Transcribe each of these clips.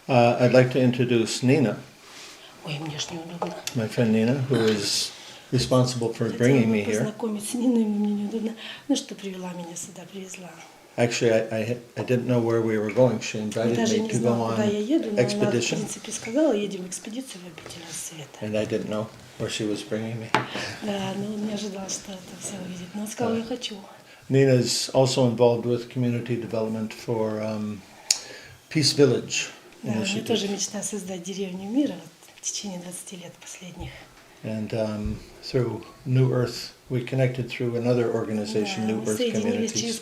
I'd like to introduce Nina, my friend Nina, who is responsible for bringing me here. Actually, I didn't know where we were going. She invited me to go on expedition, and I didn't know where she was bringing me. Nina is also involved with community development for Peace Village initiative. And through New Earth, we connected through another organization, New Earth Communities.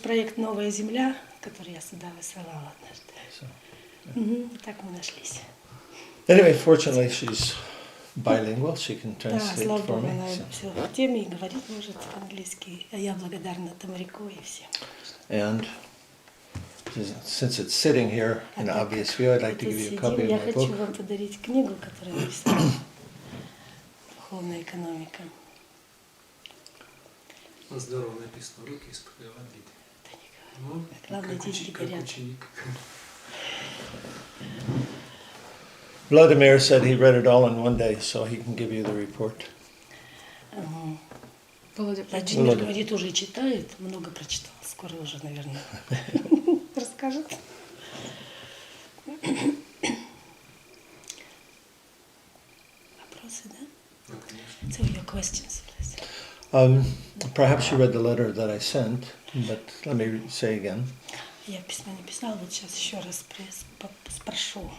Anyway, fortunately, she's bilingual. She can translate for me. And since it's sitting here in obvious view, I'd like to give you a copy of my book. Здорово написано, руки из-под воды. Ну, как ученик. Vladimir said he read it all in one day, so he can give you the report. Владимир говорит, уже читает, много прочитал, скоро уже, наверное, расскажет. Вопросы, да? So your questions, please. Perhaps you read the letter that I sent, but let me say again. Я письмо не писала, вот сейчас еще раз спрошу.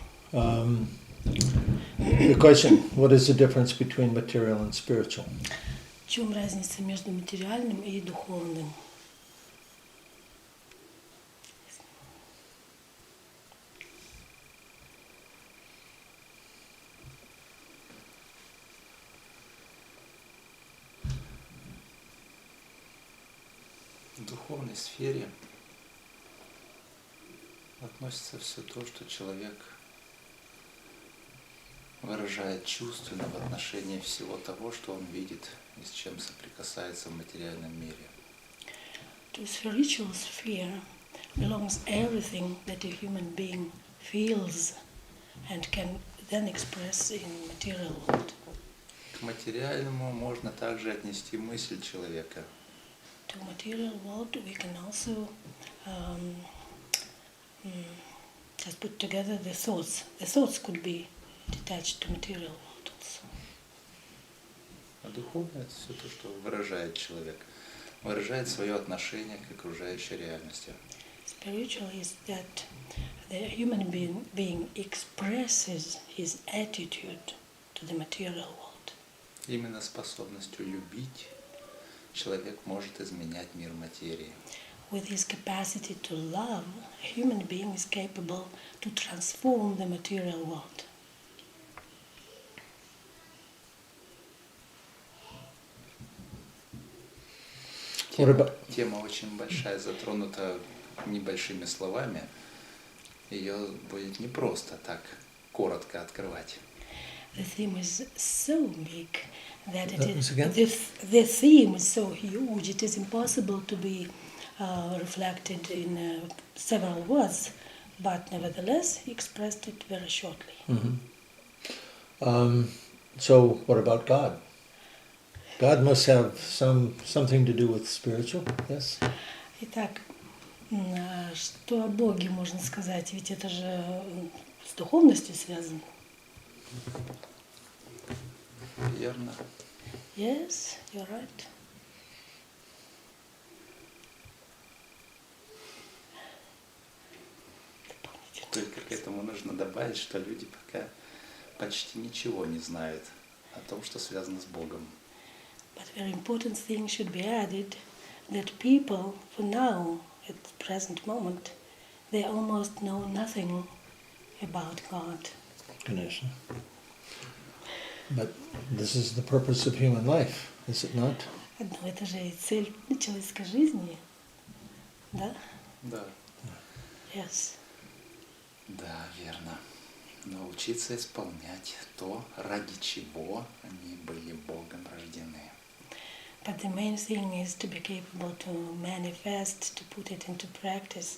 The question, what is the difference between material and spiritual? В чем разница между материальным и духовным? В духовной сфере относится все то, что человек выражает чувственно в отношении всего того, что он видит и с чем соприкасается в материальном мире. To spiritual sphere belongs everything that a human being feels and can then express in material world. К материальному можно также отнести мысль человека. To material world we can also just put together the thoughts. The thoughts could be detached to material world also. А духовное — это все то, что выражает человек, выражает свое отношение к окружающей реальности. Spiritual is that the human being expresses his attitude to the material world. Именно способностью любить человек может изменять мир материи. With his capacity to love, a human being is capable to transform the material world. Тема очень большая, затронута небольшими словами. Ее будет непросто так коротко открывать. The theme is so big that the theme is so huge. It is impossible to be reflected in several words, but nevertheless, he expressed it very shortly. Mm-hmm. So, what about God? God must have something to do with spiritual, yes? Итак, что о Боге можно сказать? Ведь это же с духовностью связано. Верно. Yes, you're right. Только к этому нужно добавить, что люди пока почти ничего не знают о том, что связано с Богом. But very important thing should be added that people, for now, at the present moment, they almost know nothing about God. Ganesha. But this is the purpose of human life, is it not? Но это же и цель человеческой жизни, да? Да. Yes. Да, верно. Научиться исполнять то, ради чего они были Богом рождены. But the main thing is to be capable to manifest, to put it into practice.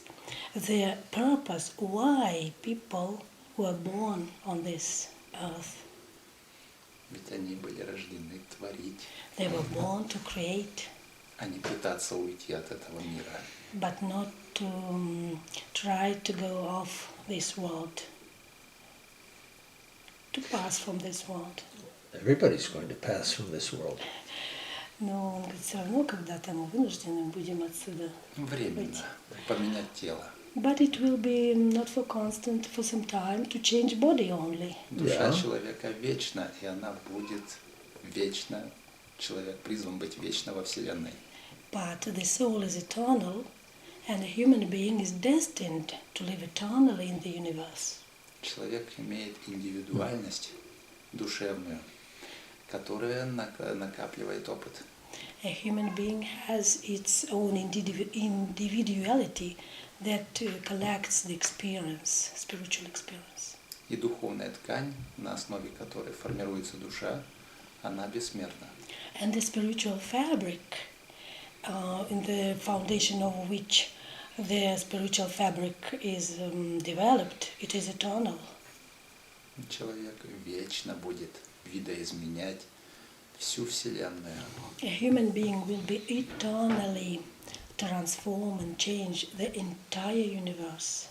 The purpose why people were born on this earth. Ведь они были рождены творить, They were born to create, а не пытаться уйти от этого мира. but not to try to go off this world, to pass from this world. Everybody's going to pass from this world. Но он говорит, все равно когда-то мы вынуждены будем отсюда. Временно поменять тело. But it will be not for constant, for some time, to change body only. Душа Yeah. человека вечна, и она будет вечна. Человек призван быть вечно во Вселенной. But the soul is eternal, and a human being is destined to live eternally in the universe. Человек имеет индивидуальность душевную, которая накапливает опыт. A human being has its own individuality that collects the experience, spiritual experience. И духовная ткань, на основе которой формируется душа, она бессмертна. And the spiritual fabric, in the foundation of which the spiritual fabric is developed, it is eternal. Человек вечно будет видоизменять всю Вселенную. A human being will be eternally transform and change the entire universe,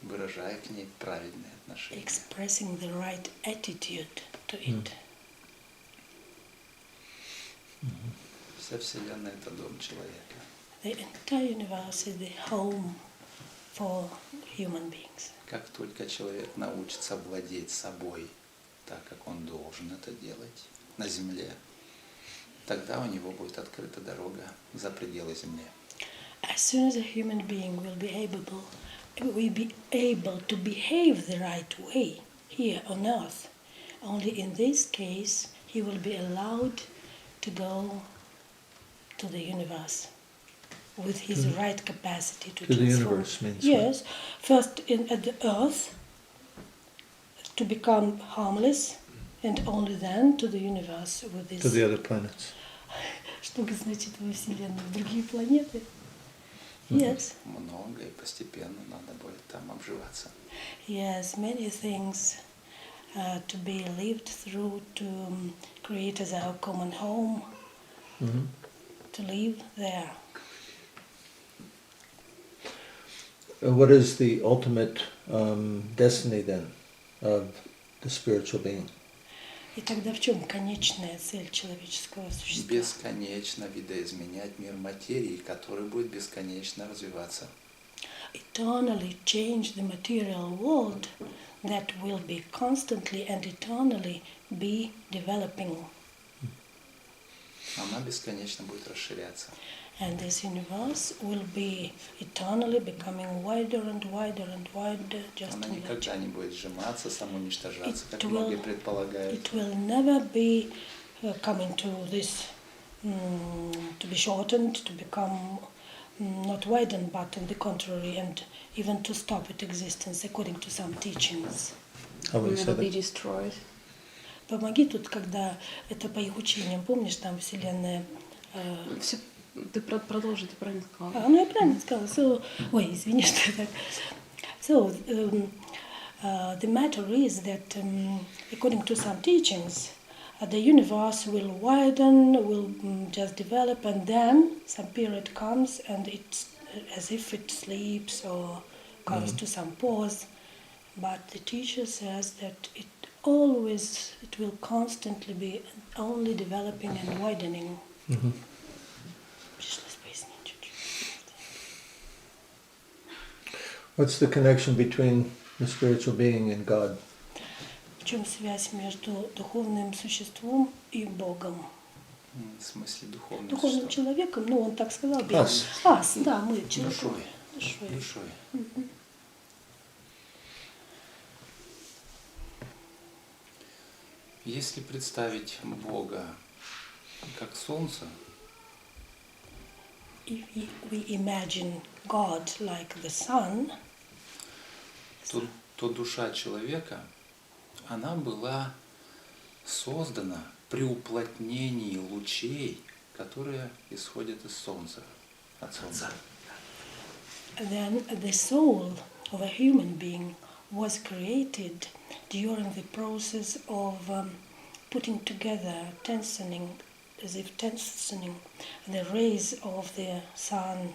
выражая к ней правильные отношения. expressing the right attitude to it. Вся Вселенная – это дом человека. The entire universe is the home for human beings. Как только человек научится владеть собой так, как он должен это делать на Земле, тогда у него будет открыта дорога за пределы Земли. As soon as a human being will be able to behave the right way here on earth, only in this case he will be allowed to go to the universe with his right capacity to the transform. universe means Yes, first at the earth to become harmless, and only then to the universe with this. To the other planets. Что значит во Вселенной? В другие планеты? Yes. Много и постепенно надо будет там обживаться. Yes, many things to be lived through to create as our common home, to live there. What is the ultimate destiny then of the spiritual being? И тогда в чем конечная цель человеческого существа? Бесконечно видоизменять мир материи, который будет бесконечно развиваться. Eternally change the material world that will be constantly and eternally be developing. Она бесконечно будет расширяться. And this universe will be eternally becoming wider and wider and wider, just Она in that. никогда не будет сжиматься, самоуничтожаться, как It многие will- предполагают. It will never be coming to this, to be shortened, to become not widened, but on the contrary, and even to stop its existence, according to some teachings. How will you say Never be that? destroyed. Помоги тут, когда это по их учениям, помнишь, там Вселенная... Все, ты продолжи, ты правильно сказала. ну я правильно сказала. So, ой, извини, что я так... So, the matter is that, according to some teachings, the universe will widen, will just develop, and then some period comes and it's as if it sleeps or comes to some pause. But the teacher says that it will constantly be only developing and widening. Пришлось пояснить чуть-чуть. What's the connection between the spiritual being and God? В чем связь между духовным существом и Богом? В смысле духовного Духовным существа. человеком, ну он так сказал. Us. Ас, да, мы человек. Душой. Душой. Душой. Если представить Бога как солнце, If we imagine God like the sun, то душа человека, она была создана при уплотнении лучей, которые исходят из Солнца, от Солнца. Then the soul of a human being was created during the process of putting together, tensioning the rays of the sun,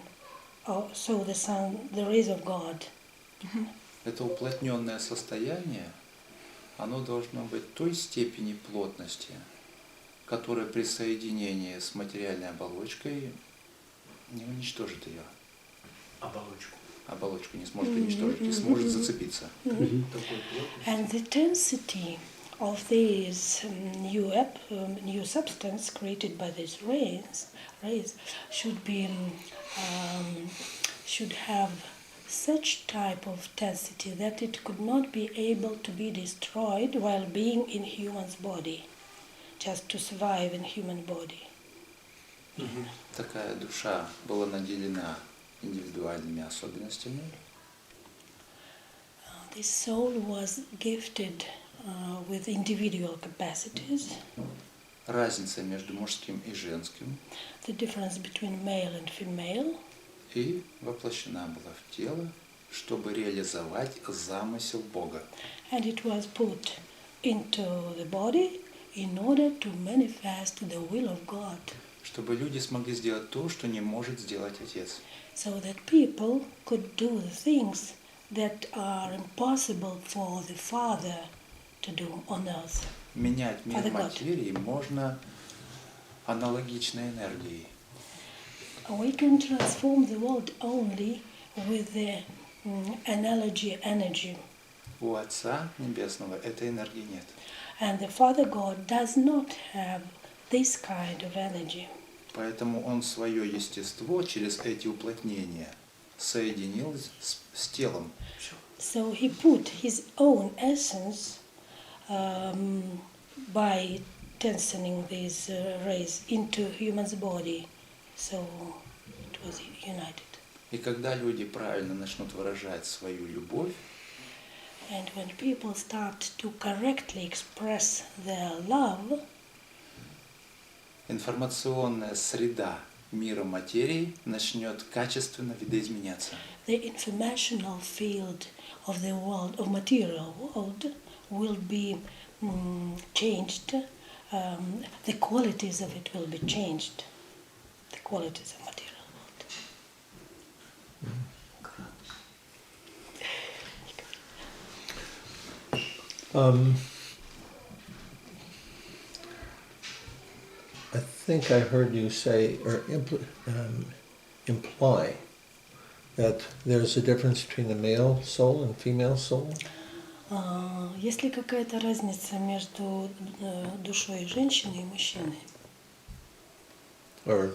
the rays of God. Это уплотненное состояние, оно должно быть той степени плотности, которая при соединении с материальной оболочкой не уничтожит ее. Оболочку не сможет уничтожить, не сможет зацепиться. And the density of this new substance created by these rays should have such type of density that it could not be able to be destroyed while being in human's body, just to survive in human body. Такая душа была наделена индивидуальными особенностями. This soul was gifted with individual capacities. Разница между мужским и женским. The difference between male and female. И воплощена была в тело, чтобы реализовать замысел Бога. And it was put into the body in order to manifest the will of God. Чтобы люди смогли сделать то, что не может сделать Отец. So that people could do the things that are impossible for the Father to do on earth. Менять мир материи можно аналогичной энергией. We can transform the world only with the analogy energy. У Отца Небесного этой энергии нет. And the Father God does not have this kind of energy. Поэтому Он свое естество через эти уплотнения соединил с телом. So he put his own essence by tensioning these rays into human's body. So it was united. И когда люди правильно начнут выражать свою любовь, And when people start to correctly express their love, информационная среда мира материи начнет качественно видоизменяться. the informational field of the world, of material world, will be changed. The qualities of it will be changed. The qualities of material world. I think I heard you say or imply that there's a difference between the male soul and female soul. Есть ли какая-то разница между душой женщины и мужчины? Or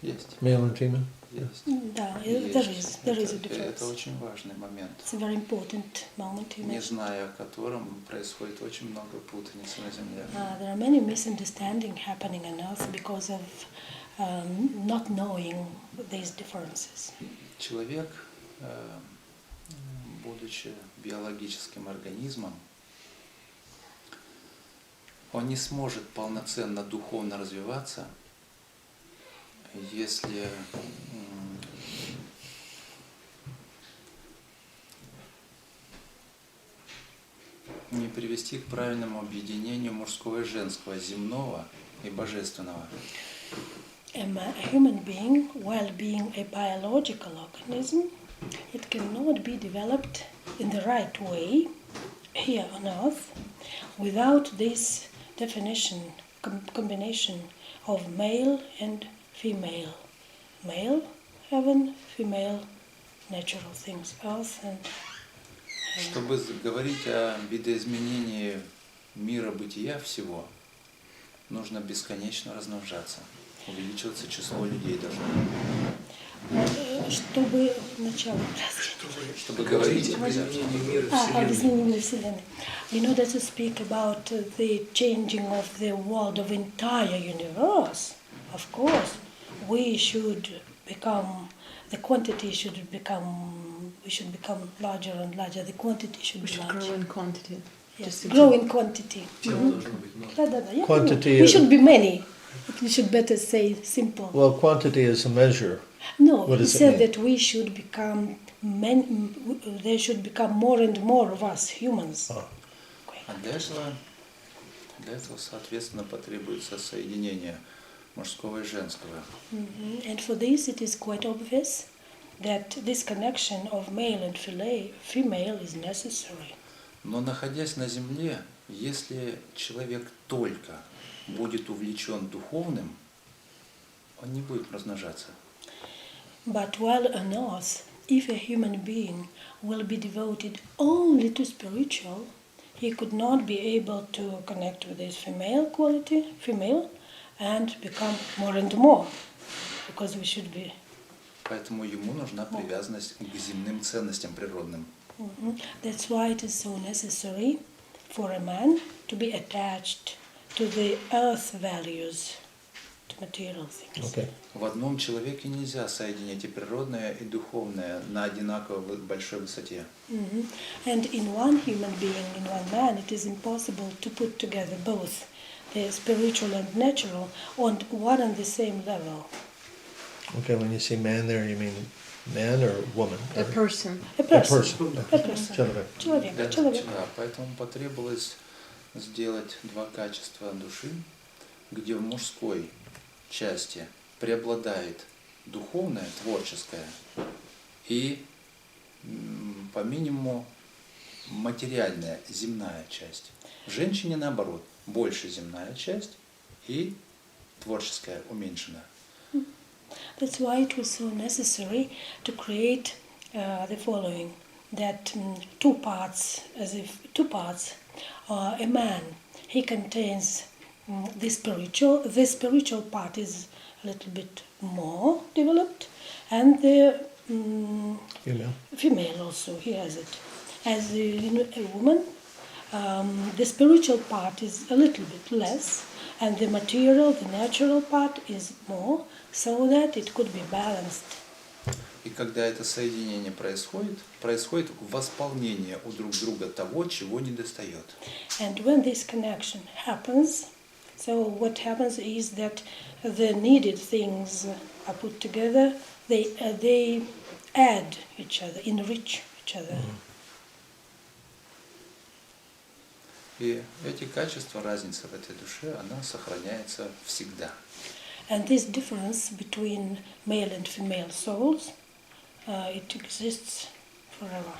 Есть. male and female? Есть. Да, Есть. there is a Это difference. очень важный момент, It's a very important moment you не mentioned. зная о котором происходит очень много путаницы на Земле. There are many misunderstandings happening on Earth because of not knowing these differences. Человек, будучи биологическим организмом, он не сможет полноценно духовно развиваться, если не привести к правильному объединению мужского и женского, земного и божественного. A human being, while being a biological organism, it cannot be developed in the right way here on Earth without this definition, combination of male and female. Male heaven, female natural things, earth and heaven. Чтобы говорить о видоизменении мира бытия всего, нужно бесконечно размножаться. Увеличиваться число людей должно. Чтобы начало. Чтобы говорить об изменении мира Вселенной. In order to speak about the changing of the world of entire universe, of course, we should become, the quantity should become, we should become larger and larger. The quantity should We be should larger. grow in quantity. Yes, grow in quantity. Yeah, Quantity we is- should be many. We should better say simple. Well, quantity is a measure. No, What he does it said mean? that we should become there should become more and more of us humans. Oh. А для этого, соответственно, потребуется соединение мужского и женского. And for this, it is quite obvious that this connection of male and female is necessary. Но находясь на Земле, если человек только будет увлечен духовным, он не будет размножаться. But while on earth, if a human being will be devoted only to spiritual, he could not be able to connect with his female, and become more and more, because we should be. Поэтому ему нужна привязанность к земным ценностям природным. That's why it is so necessary for a man to be attached to the earth values, to material things. Okay. В одном человеке нельзя соединить и природное, и духовное на одинаково большой высоте. And in one human being, in one man, it is impossible to put together both the spiritual and natural on one and the same level. Okay, when you say man there, you mean man or woman? A person. A A person. person. A person. Человек. Человек. Да, поэтому потребовалось сделать два качества души, где в мужской части преобладает духовное, творческое, и по минимуму материальная, земная часть. В женщине наоборот, больше земная часть и творческая, уменьшенная. That's why it was so necessary to create the following: that two parts. A man, he contains the spiritual. The spiritual part is a little bit more developed, and the Female. female also, he has it. As a woman, the spiritual part is a little bit less, and the material, the natural part is more, so that it could be balanced. И когда это соединение происходит восполнение у друг друга того, чего недостает. And when this connection happens, so what happens is that the needed things are put together, they add each other, enrich each other. И эти качества, разница в этой душе, она сохраняется всегда. And this difference between male and female souls, it exists forever.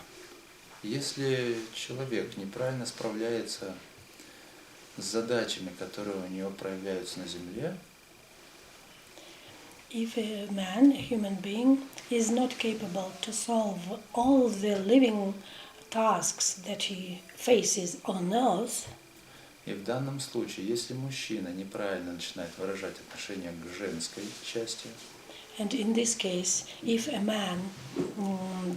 Если человек неправильно справляется с задачами, которые у него проявляются на Земле, If a man, a human being, is not capable to solve all the living tasks that he faces on earth, и в данном случае, если мужчина неправильно начинает выражать отношение к женской части, and in this case, if a man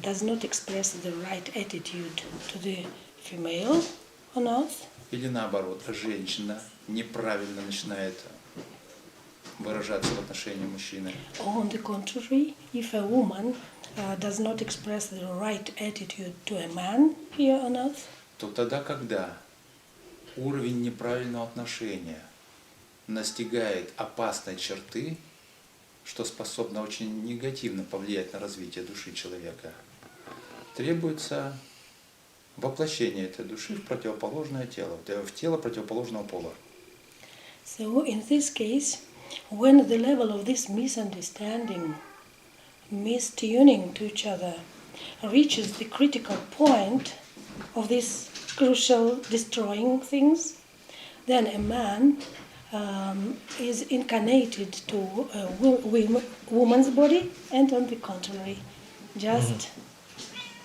does not express the right attitude to the female on earth, или наоборот, женщина неправильно начинает выражаться в отношении мужчины, or on the contrary, if a woman does not express the right attitude to a man here on earth, то тогда, когда уровень неправильного отношения настигает опасной черты, что способно очень негативно повлиять на развитие души человека, требуется воплощение этой души в противоположное тело, в тело противоположного пола. so in this case, when the level of this misunderstanding, mistuning to each other, reaches the critical point of this crucial destroying things, then a man is incarnated to a woman's body, and on the contrary, just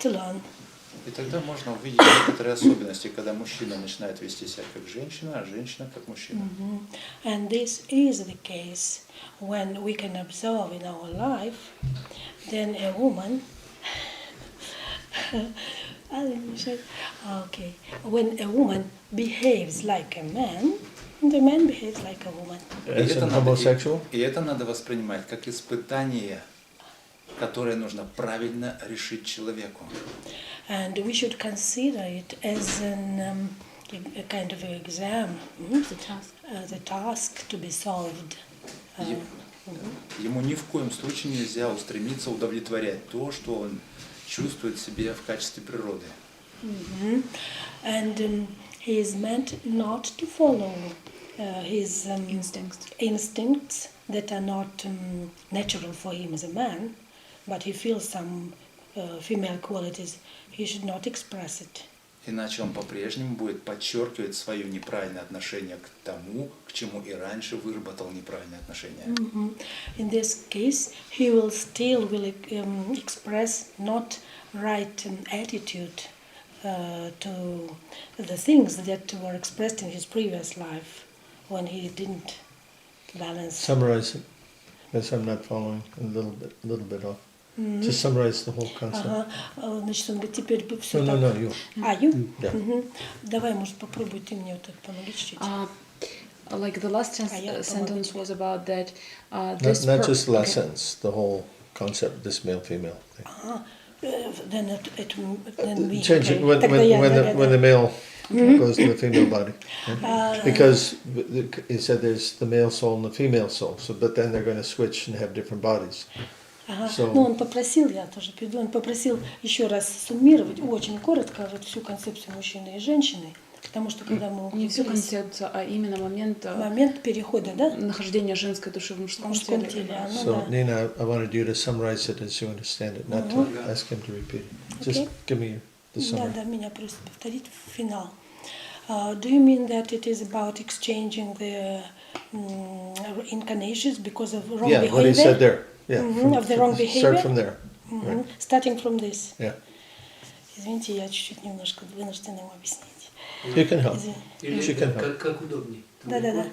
to learn. И тогда можно увидеть некоторые особенности, когда мужчина начинает вести себя как женщина, а женщина как мужчина. And this is the case when we can observe in our life, then a woman, when a woman behaves like a man, the man behaves like a woman. As in homosexual? И это надо воспринимать как испытание, которое нужно правильно решить человеку. And we should consider it as an a kind of exam, The task. the task to be solved. Е- Ему ни в коем случае нельзя устремиться удовлетворять то, что он чувствует в себе в качестве природы. And he is meant not to follow his instincts that are not natural for him as a man, but he feels some female qualities. He should not express it. Иначе он по-прежнему будет подчеркивать свое неправильное отношение к тому, к чему и раньше выработал неправильное отношение. In this case, he will still express not right attitude to the things that were expressed in his previous life when he didn't balance. Summarize it, because I'm not following a little bit off. Just summarize the whole concept. Значит, он говорит, теперь бы все No, так. you. You? Yeah. Давай, может, попробуй ты мне вот это помоги чуть-чуть. Like the last я sentence помогу was about that. Not just the last sentence, the whole concept, this male-female thing. Then we. Change it Тогда я, when the male goes to the female body. Yeah. Because he said there's the male soul and the female soul, so but then they're going to switch and have different bodies. So, Но он попросил, я тоже перейду, он попросил еще раз суммировать очень коротко вот всю концепцию мужчины и женщины, потому что когда мы Не всю углубились, концепцию, а именно момент перехода, да, нахождения женской души в в мужском мужском теле. теле, оно, so да. Nina, I wanted you to summarize it as you understand it, not to ask him to repeat it. Just Okay. give me the Да, summary. да, меня просят повторить финал. Do you mean that it is about exchanging the incarnations because of wrong Yeah, behavior? what he said there. Yeah, Of the wrong behavior? start from there. Right. Starting from this. Yeah, Извините, я чуть-чуть немножко вынуждена ему объяснить. you can help. Извини. She can help. Как удобнее. Да.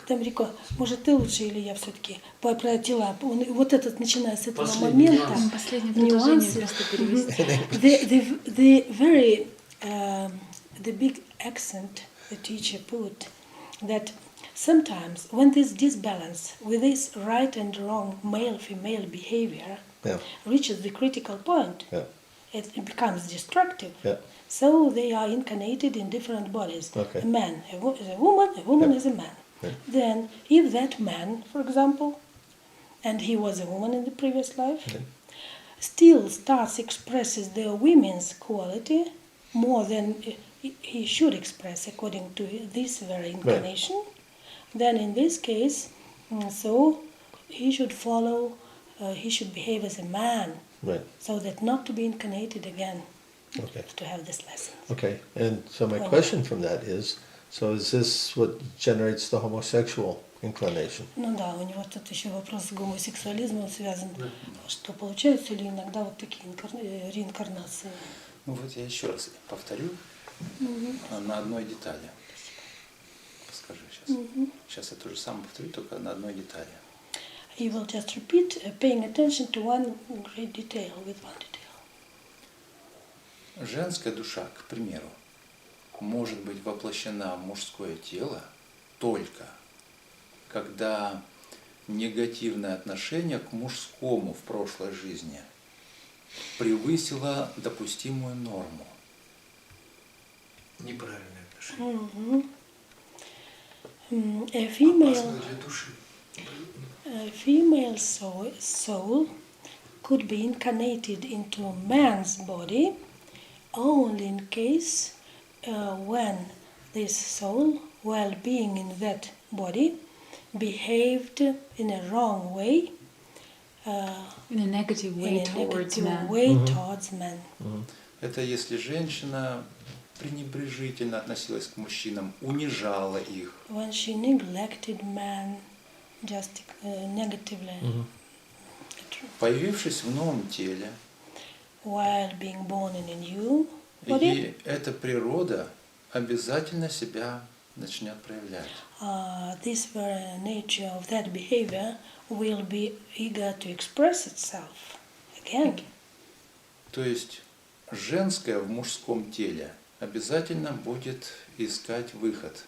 Тамрико, может, ты лучше или я все-таки про тела? Вот этот, начиная с этого Последний момента, нюанс. Последнее предложение нюансы, просто перевести. the big accent the teacher put that sometimes when this disbalance with this right and wrong male-female behavior Yeah, reaches the critical point, yeah, it becomes destructive. yeah. So they are incarnated in different bodies. Okay. A man is a woman Yeah. is a man. Yeah. Then if that man, for example, and he was a woman in the previous life, Okay. still starts expresses the women's quality more than he should express according to this very incarnation, then in this case, so he should follow, he should behave as a man, Right. so that not to be incarnated again, Okay. to have this lesson. Okay. And so my Well- question from that is, so is this what generates the homosexual inclination? Ну да, у него тут еще вопрос с гомосексуализмом связан, что получаются ли иногда вот такие реинкарнации. Ну вот я еще раз повторю на одной детали. Скажи сейчас. Сейчас я то же самое повторю, только на одной детали. He will just repeat, paying attention to one great detail, with one detail. Женская душа, к примеру, может быть воплощена в мужское тело только когда негативное отношение к мужскому в прошлой жизни превысило допустимую норму. Неправильное отношение. A Опасно для души. female soul could be incarnated into a man's body only in case when this soul, while being in that body, behaved in a wrong way, In a negative way in a towards negative man. way towards men. Это если женщина пренебрежительно относилась к мужчинам, унижала их, When she neglected man just negatively появившись в новом теле, while being born in a new body, и эта природа обязательно себя начнет проявлять. this very nature of that behavior will be eager to express itself again. То есть женское в мужском теле обязательно будет искать выход.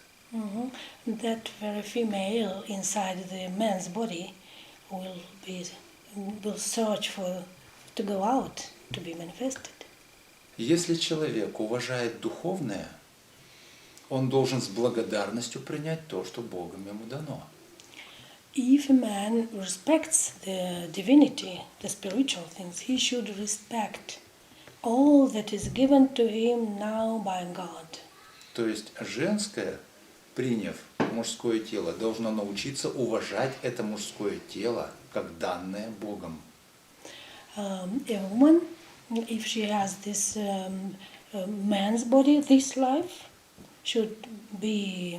That very female inside the man's body will search for to go out, to be manifested. Если человек уважает духовное, он должен с благодарностью принять то, что Богом ему дано. If a man respects the divinity, the spiritual things, he should respect all that is given to him now by God. То есть женское, приняв мужское тело, должно научиться уважать это мужское тело как данное Богом. A woman, if she has this man's body, this life, should be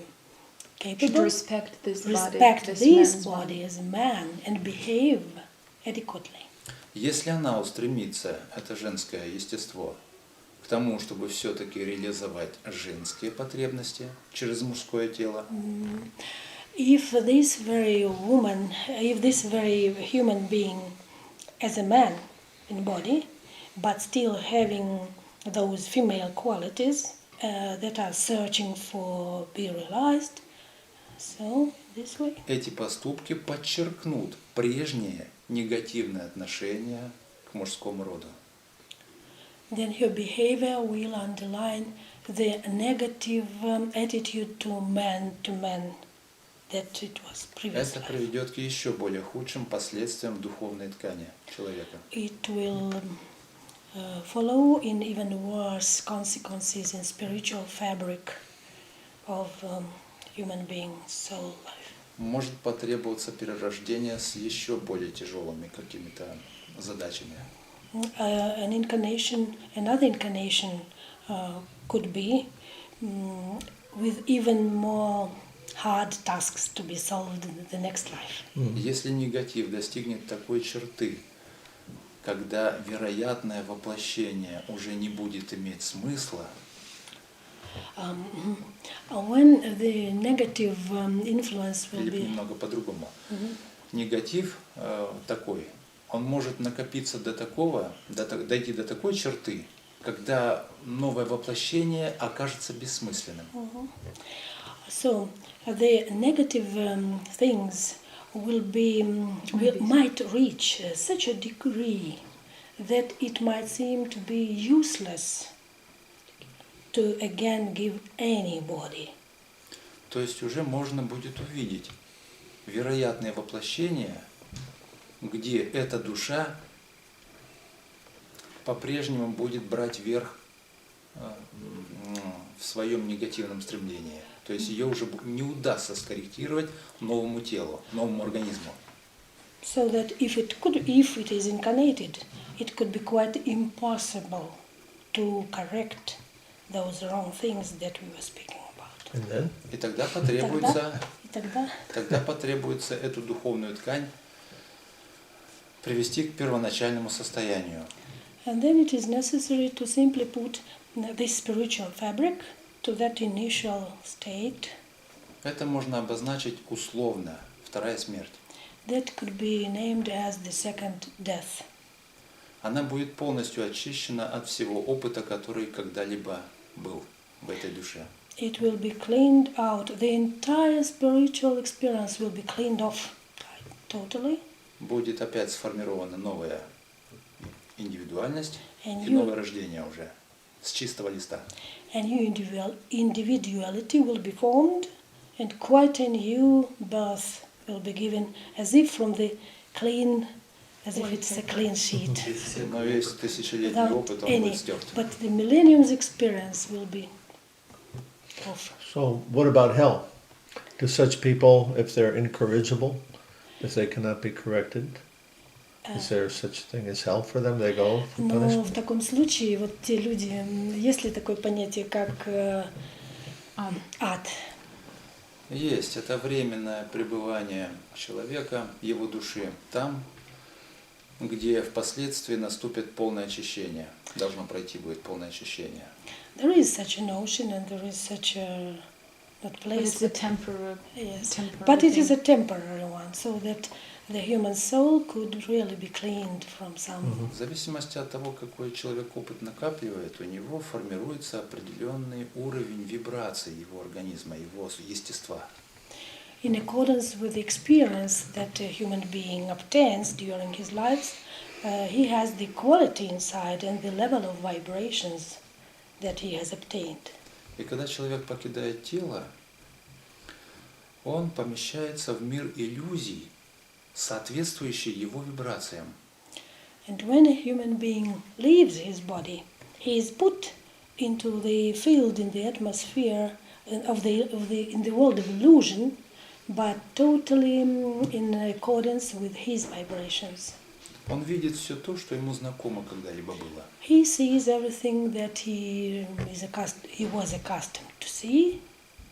Should capable, respect this respect body, this man's body as a man and behave adequately. Если она устремится, это женское естество, к тому, чтобы все-таки реализовать женские потребности через мужское тело, If this very woman, if this very human being as a man in body, but still having those female qualities that are searching for be realized, so this way. эти поступки подчеркнут прежние негативные отношения к мужскому роду. Then her behavior will underline the negative attitude to man that it was Это previously. приведет к еще более худшим последствиям духовной ткани человека. It will follow in even worse consequences in spiritual fabric of human being soul life. Может потребоваться перерождение с еще более тяжелыми какими-то задачами. Another incarnation could be with even more hard tasks to be solved in the next life. Если негатив достигнет такой черты, когда вероятное воплощение уже не будет иметь смысла, When the negative influence will или be немного по-другому, негатив такой, он может накопиться до такого, дойти до такой черты, когда новое воплощение окажется бессмысленным. So the negative things might reach such a degree that it might seem to be useless to again give anybody. То есть уже можно будет увидеть вероятные воплощения, где эта душа по-прежнему будет брать верх в своем негативном стремлении. То есть ее уже не удастся скорректировать новому телу, новому организму. So that if it is incarnated, it could be quite impossible to correct those wrong things that we were speaking about. And then? И тогда потребуется эту духовную ткань привести к первоначальному состоянию. And then it is necessary to simply put this spiritual fabric to that initial state. Это можно обозначить условно, вторая смерть. That could be named as the second death. Она будет полностью очищена от всего опыта, который когда-либо был в этой душе. It will be cleaned out. The entire spiritual experience will be cleaned off totally. Будет опять сформирована новая индивидуальность And и новое рождение уже с чистого листа. And new individuality will be formed, and quite a new birth will be given, as if from the clean, as if it's a clean sheet. Но весь тысячелетний Without опыт, он any, будет стерт. but the millennium's experience will be off. So what about hell? Do such people, if they're incorrigible, if they cannot be corrected, is there such a thing as hell for them? They go for Но punishment? в таком случае вот те люди, есть ли такое понятие, как ад? Есть, это временное пребывание человека, его души, там, где впоследствии наступит полное очищение. Должно пройти будет полное очищение. There is such an ocean and there is such a that But place. it's a temporary. Yes, temporary but it is a thing. temporary one, so that the human soul could really be cleaned from some. В зависимости от того, какой человек опыт накапливает, у него формируется определенный уровень вибраций его организма, его естества. In accordance with the experience that a human being obtains during his life, he has the quality inside and the level of vibrations that he has obtained. И когда человек покидает тело, он помещается в мир иллюзий, соответствующий его вибрациям. And when a human being leaves his body, he is put into the field in the atmosphere in the world of illusion, but totally in accordance with his vibrations. Он видит все то, что ему знакомо когда-либо было. He sees everything that he was accustomed to see.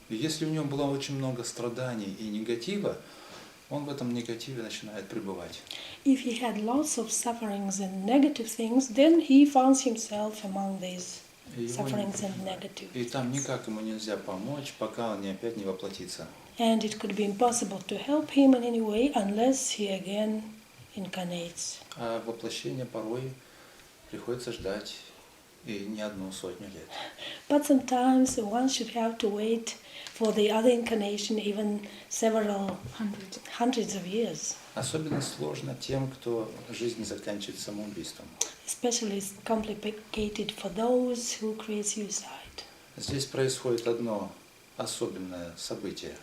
И если в нем было очень много страданий и негатива, он в этом негативе начинает пребывать. If he had lots of sufferings and negative things, then he finds himself among these sufferings and negative И там things. никак ему нельзя помочь, пока он опять не воплотится. And it could be impossible to help him in any way unless he again incarnates. А воплощение порой приходится ждать и не одну сотню лет. But sometimes one should have to wait for the other incarnation even several hundreds of years. Особенно сложно тем, кто жизнь заканчивает самоубийством. Especially it's complicated for those who create suicide. Здесь происходит одно особенное событие.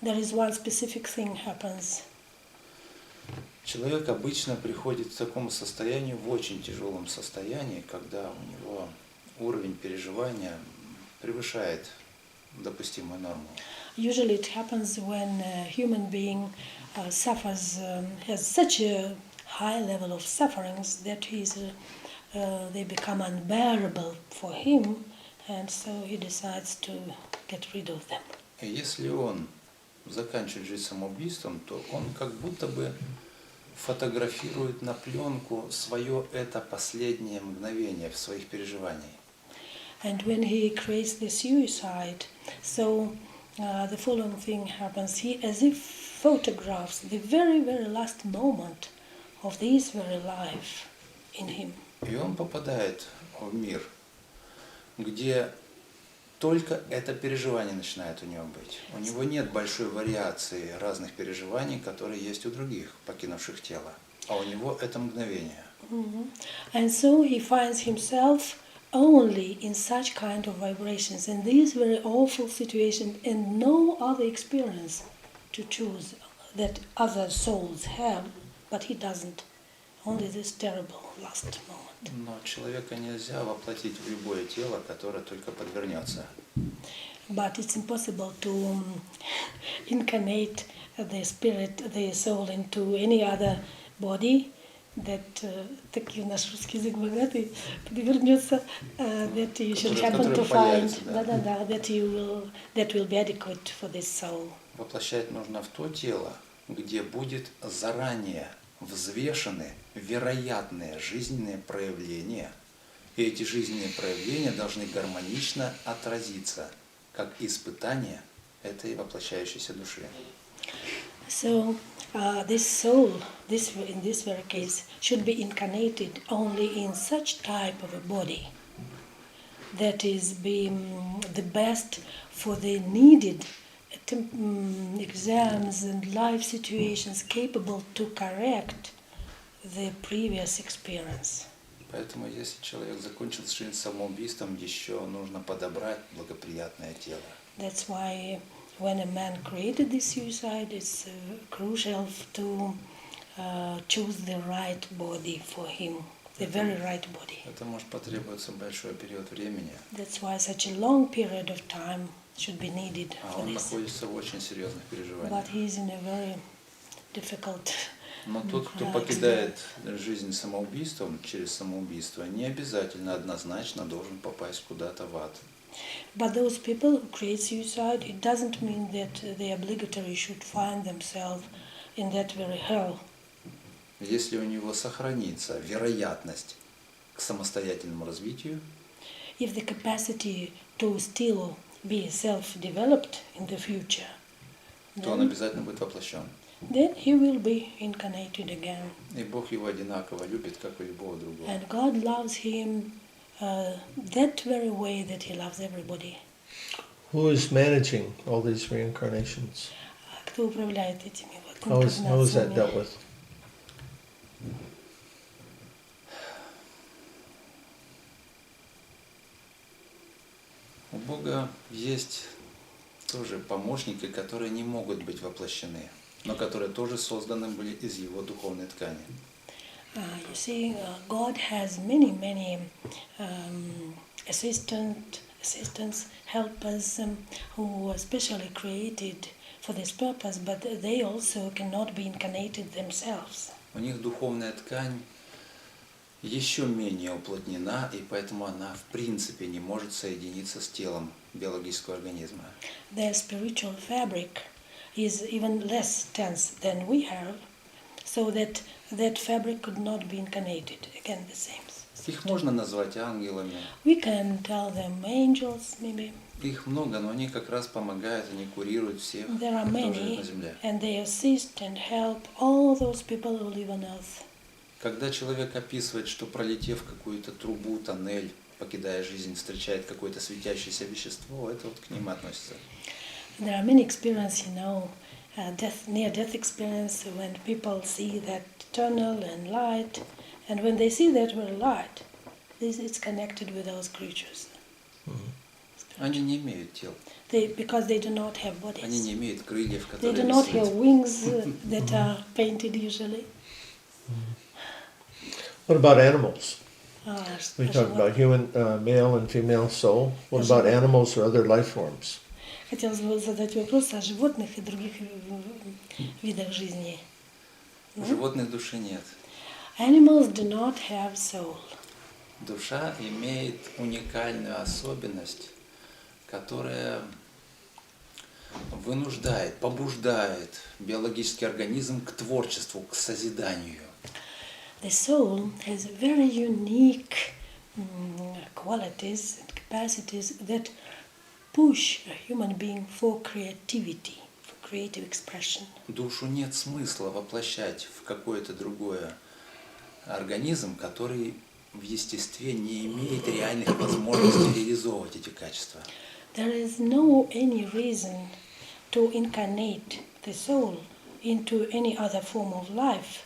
There is one specific thing happens. Человек обычно приходит к такому состоянию, в очень тяжелом состоянии, когда у него уровень переживания превышает допустимую норму. Usually it happens when a human being suffers, has such a high level of sufferings that they become unbearable for him, and so he decides to get rid of them. И если он заканчивает жизнь самоубийством, то он как будто бы фотографирует на пленку свое это последнее мгновение в своих переживаниях. And when he creates the suicide, so the following thing happens. He as if photographs the very, very last moment of this very life in him. И он попадает в мир, где только это переживание начинает у него быть. У него нет большой вариации разных переживаний, которые есть у других, покинувших тело. А у него это мгновение. And so he finds himself only in such kind of vibrations, in these very awful situations, and no other experience to choose that other souls have, but he doesn't. Only this terrible last moment. Но человека нельзя воплотить в любое тело, которое только подвернется. But it's impossible to incarnate the spirit, the soul into any other body that, такие наш русский язык богатый, подвернется, that you should happen to find, that will be adequate for this soul. Воплощать нужно в то тело, где будет заранее взвешены вероятные жизненные проявления. И эти жизненные проявления должны гармонично отразиться, как испытание этой воплощающейся души. So this soul, in this very case, should be incarnated only in such type of a body that is the best for the needed exams and life situations capable to correct the previous experience. Поэтому, если человек закончил жизнь самоубийством, еще нужно подобрать благоприятное тело. That's why when a man created this suicide, it's crucial to choose the right body for him, the very right body. Это может потребоваться большой период времени. That's why such a long period of time should be needed А for он this. находится в очень серьезных переживаниях. But he is in a very difficult. Но тот, кто покидает жизнь самоубийством, через самоубийство, не обязательно однозначно должен попасть куда-то в ад. But those people who create suicide, it doesn't mean that they obligatory should find themselves in that very hell. Если у него сохранится вероятность к самостоятельному развитию, If the capacity to still be self-developed in the future, то он обязательно будет воплощен. then he will be incarnated again. И Бог его одинаково любит, как и любого другого. And God loves him that very way that he loves everybody. Who is managing all these reincarnations? Кто управляет этими вот How is that инкарнациями? dealt with? Бога есть тоже помощники, которые не могут быть воплощены, но которые тоже созданы были из Его духовной ткани. You see, God has many assistants, helpers who are specially created for this purpose, but they also cannot be incarnated themselves. У них духовная ткань еще менее уплотнена, и поэтому она в принципе не может соединиться с телом биологического организма. Their spiritual fabric is even less dense than we have, so that fabric could not be incarnated. Again, the same. Их можно назвать ангелами. We can tell them angels, maybe. Их много, но они как раз помогают, они курируют всех, There are кто живет many, на земле. and they assist and help all those people who live on earth. Когда человек описывает, что пролетев какую-то трубу, тоннель, покидая жизнь, встречает какое-то светящееся вещество, это вот к ним относится. There are many experiences, near-death experience, when people see that tunnel and light, and when they see that light, it's connected with those creatures. Они не имеют тел, Because they do not have они bodies. не имеют крыльев, They которые do not have летят. wings that are painted usually. What about animals? Ah, We talked about human, male and female soul. What about animals or other life forms? Хотелось бы задать вопрос о животных и других видах жизни. У животных души нет. Animals do not have soul. Душа имеет уникальную особенность, которая вынуждает, побуждает биологический организм к творчеству, к созиданию. The soul has very unique qualities and capacities that push a human being for creativity, for creative expression. Душу нет смысла воплощать в какой-то другой организм, который в естестве не имеет реальных возможностей реализовывать эти качества. There is no any reason to incarnate the soul into any other form of life,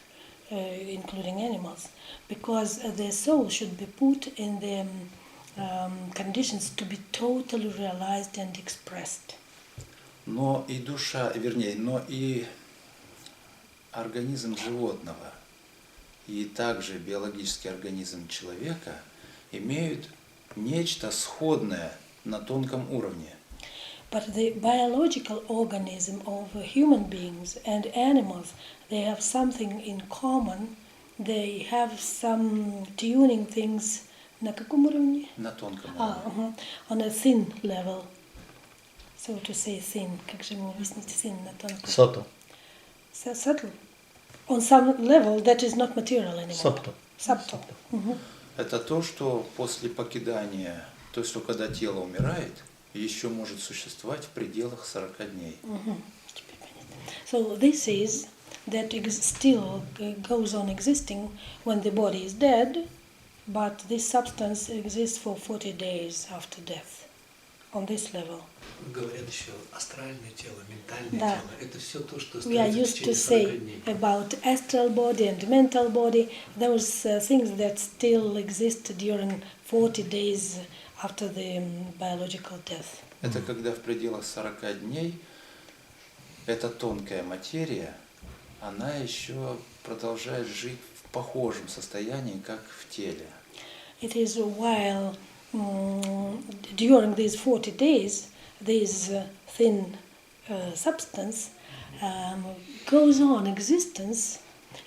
including animals, because the soul should be put in the conditions to be totally realized and expressed. Но и душа, вернее, но и организм животного, и также биологический организм человека имеют нечто сходное на тонком уровне. But the biological organism of human beings and animals, they have something in common. They have some tuning things. На каком уровне? На тонком уровне. On a thin level. So to say thin. Как же ему объяснить thin на тонком? Subtle. Subtle. On some level that is not material anymore. Subtle. Это то, что после покидания, то есть, что когда тело умирает, еще может существовать в пределах 40 дней. So this is that still goes on existing when the body is dead, but this substance exists for 40 days after death, on this level. Говорят еще астральное тело, ментальное Да. тело. Это все то, что We are остается в used to течение 40 say дней. about astral body and mental body, those things that still exist during 40 days after the biological death. Это когда в пределах 40 дней эта тонкая материя, она еще продолжает жить в похожем состоянии, как в теле. It is while during these 40 days, this thin substance goes on existence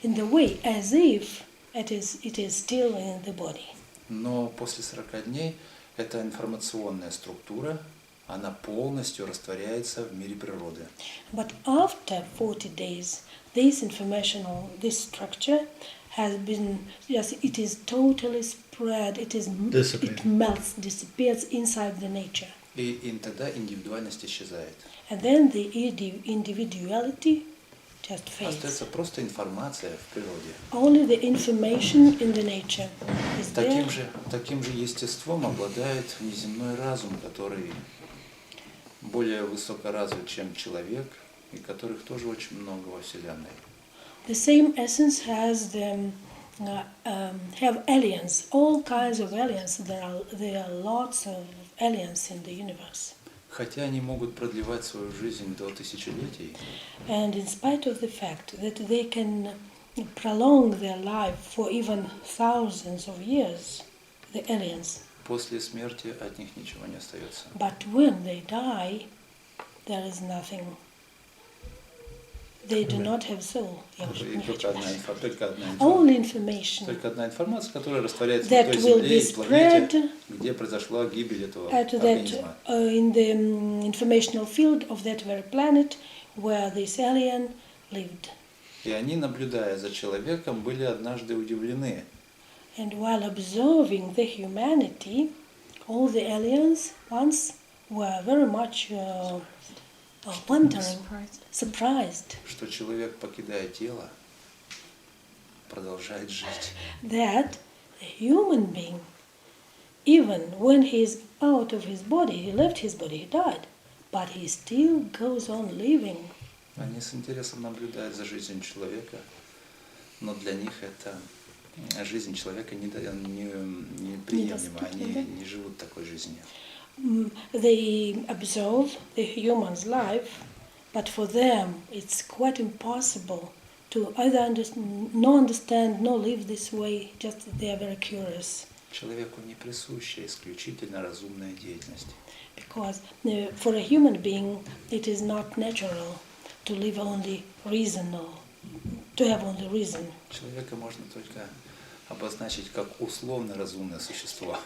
in the way as if it is still in the body. Но после 40 дней эта информационная структура, она полностью растворяется в мире природы. But after 40 days, this structure has been, yes, it is totally spread, it melts, disappears inside the nature. И тогда индивидуальность исчезает. And then the individuality just fades. Остается просто информация в природе. Only the information in the nature is there. Таким же естеством обладает внеземной разум, который более высокоразвит, чем человек, и которых тоже очень много во Вселенной. The same essence has have aliens, all kinds of aliens. There are lots of aliens in the universe. Хотя они могут продлевать свою жизнь до тысячелетий, And in spite of the fact that they can prolong their life for even thousands of years, the aliens, после смерти от них ничего не остается. but when they die, there is nothing. They do not have soul. Я уже И не только хочу. одна Only information только одна информация, которая растворяется that на той will земле be и планете, spread где произошла гибель этого that организма. in the informational field of that very planet where this alien lived. И они, наблюдая за человеком, были однажды удивлены. And while observing the humanity, all the aliens once were very much wondering, surprised Что человек, покидая тело, продолжает жить. that a human being, even when he is out of his body, he left his body, he died, but he still goes on living. Они с интересом наблюдают за жизнью человека, но для них это жизнь человека неприемлема. Они не живут такой жизнью. They observe the human's life, but for them it's quite impossible to either understand nor live this way, just they are very curious. Человеку не присуща исключительно разумная деятельность. Because for a human being it is not natural to live only reason or to have only reason. Человека можно только обозначить как условно разумное существо.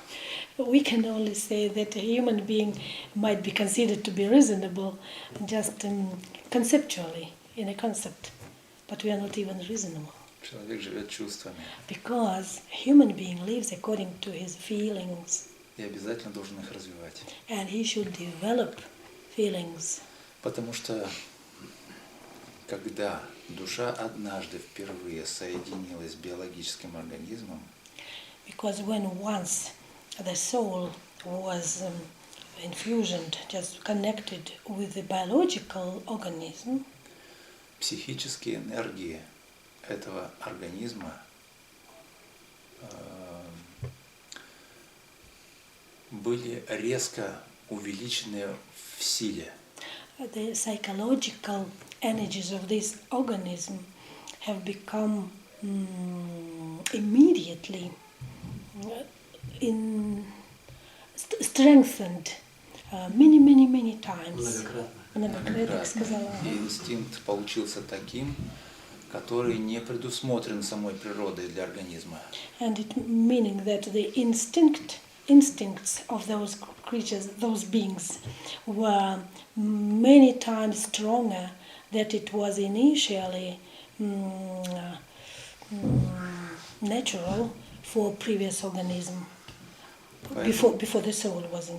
We can only say that a human being might be considered to be reasonable just conceptually, in a concept, but we are not even reasonable. Человек живет чувствами Because a human being lives according to his feelings, и обязательно должен их развивать. and he should develop feelings. Потому что когда душа однажды впервые соединилась с биологическим организмом, Because when once the soul was infusioned, just connected with the biological organism, психические энергии этого организма были резко увеличены в силе. the psychological energies of this organism have become immediately strengthened many times. Многократно, как сказала. И инстинкт получился таким, который не предусмотрен самой природой для организма. And it meaning that the instincts of those creatures, those beings, were many times stronger than it was initially natural for previous organism. Before the soul was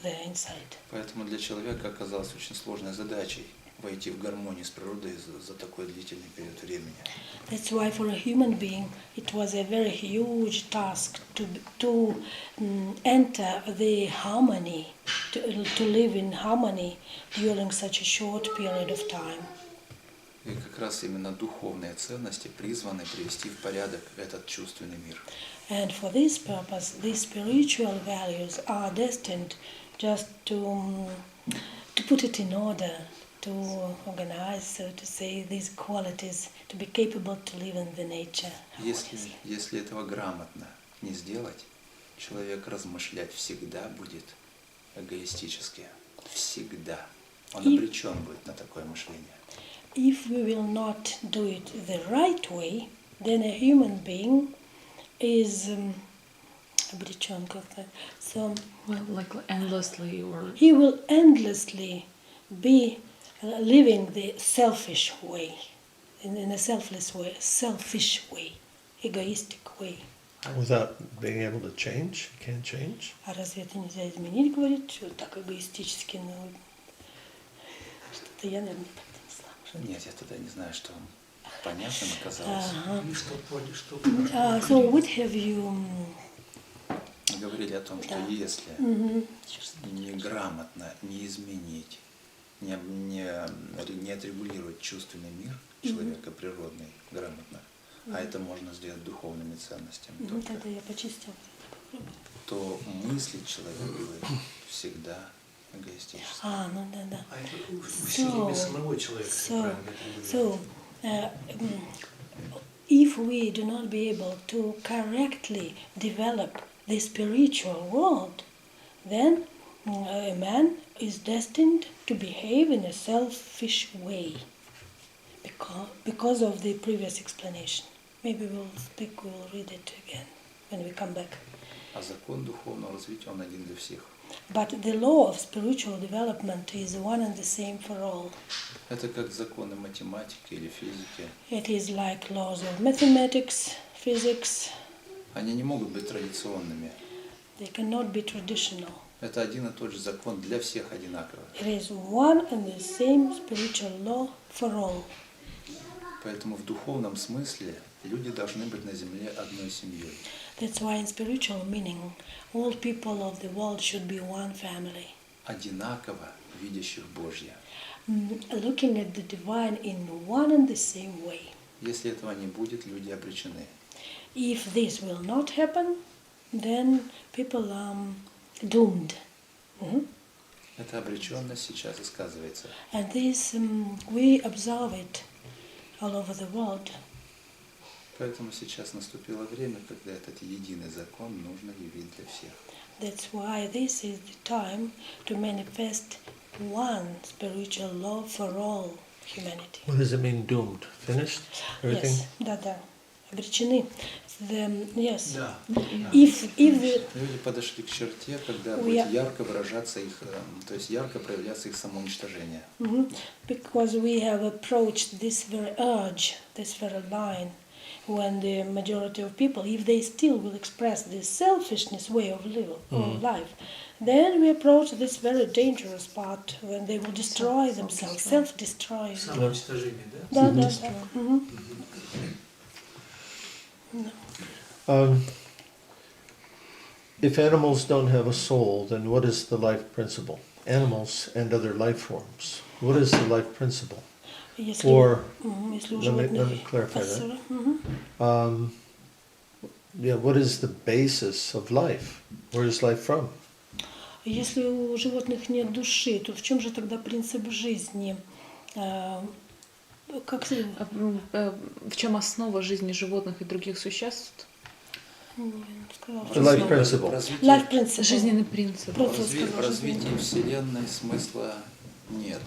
there inside. Поэтому для человека оказалась очень сложной задачей войти в гармонию с природой за такой длительный период времени. That's why for a human being it was a very huge task to enter the harmony, to live in harmony during such a short period of time. И как раз именно духовные ценности призваны привести в порядок этот чувственный мир. And for this purpose, these spiritual values are destined just to put it in order, to organize, so to say, these qualities, to be capable to live in the nature. Если этого грамотно не сделать, человек размышлять всегда будет эгоистически. Всегда. Он обречен будет на такое мышление. If we will not do it the right way, then a human being is обречен как-то. So Well, like endlessly or he will endlessly be living the selfish way, in a selfless way, selfish way, egoistic way. Without being able to change, can't change. А разве это нельзя изменить, говорит, что так эгоистически, ну, что-то я, наверное, не так Нет, я тогда не знаю, что вам понятным оказалось. И что поняли, что So what have you... Мы говорили о том, что Да. если неграмотно не изменить, не отрегулировать чувственный мир человека природный грамотно, а это можно сделать духовными ценностями, Ну, тогда я почистила. то мысли человека были всегда эгоистические. Ну да. А это усиление самого человека, как правильно это So, if we do not be able to correctly develop the spiritual world, then a man is destined to behave in a selfish way because of the previous explanation. Maybe we'll read it again when we come back. А закон духовного развития, он один для всех. But the law of spiritual development is one and the same for all. Это как законы математики или физики. It is like laws of mathematics, physics. Они не могут быть традиционными. They cannot be traditional. Это один и тот же закон для всех одинаково. It is one and the same spiritual law for all. Поэтому в духовном смысле люди должны быть на земле одной семьей. That's why in spiritual meaning, all people of the world should be one family. Одинаково видящих Божье. Looking at the divine in one and the same way. Если этого не будет, люди обречены. If this will not happen, then people are doomed. Эта обреченность сейчас и сказывается. And this, we observe it all over the world. Поэтому сейчас наступило время, когда этот единый закон нужно явить для всех. That's why this is the time to manifest one spiritual law for all humanity. What does it mean, doomed? Finished? Everything? Yes, да. Обречены. Yes. Да. If the Люди подошли к черте, когда We будет are- ярко выражаться их, то есть ярко проявляться их самоуничтожение. because we have approached this very urge, this very line, when the majority of people, if they still will express this selfishness way of life, then we approach this very dangerous part when they will destroy themselves, self-destroy. Самоуничтожение, да? Да. If animals don't have a soul, then what is the life principle? Animals and other life forms. What is the life principle? Если, Or, если у let me животных clarify that. Sorry. What is the basis of life? Where is life from? Если у животных нет души, то в чем же тогда принцип жизни? Как В чем основа жизни животных и других существ? сказал? The life principle. Life principle. Жизненный принцип. Просто В сказал, развитии Вселенной смысла нет.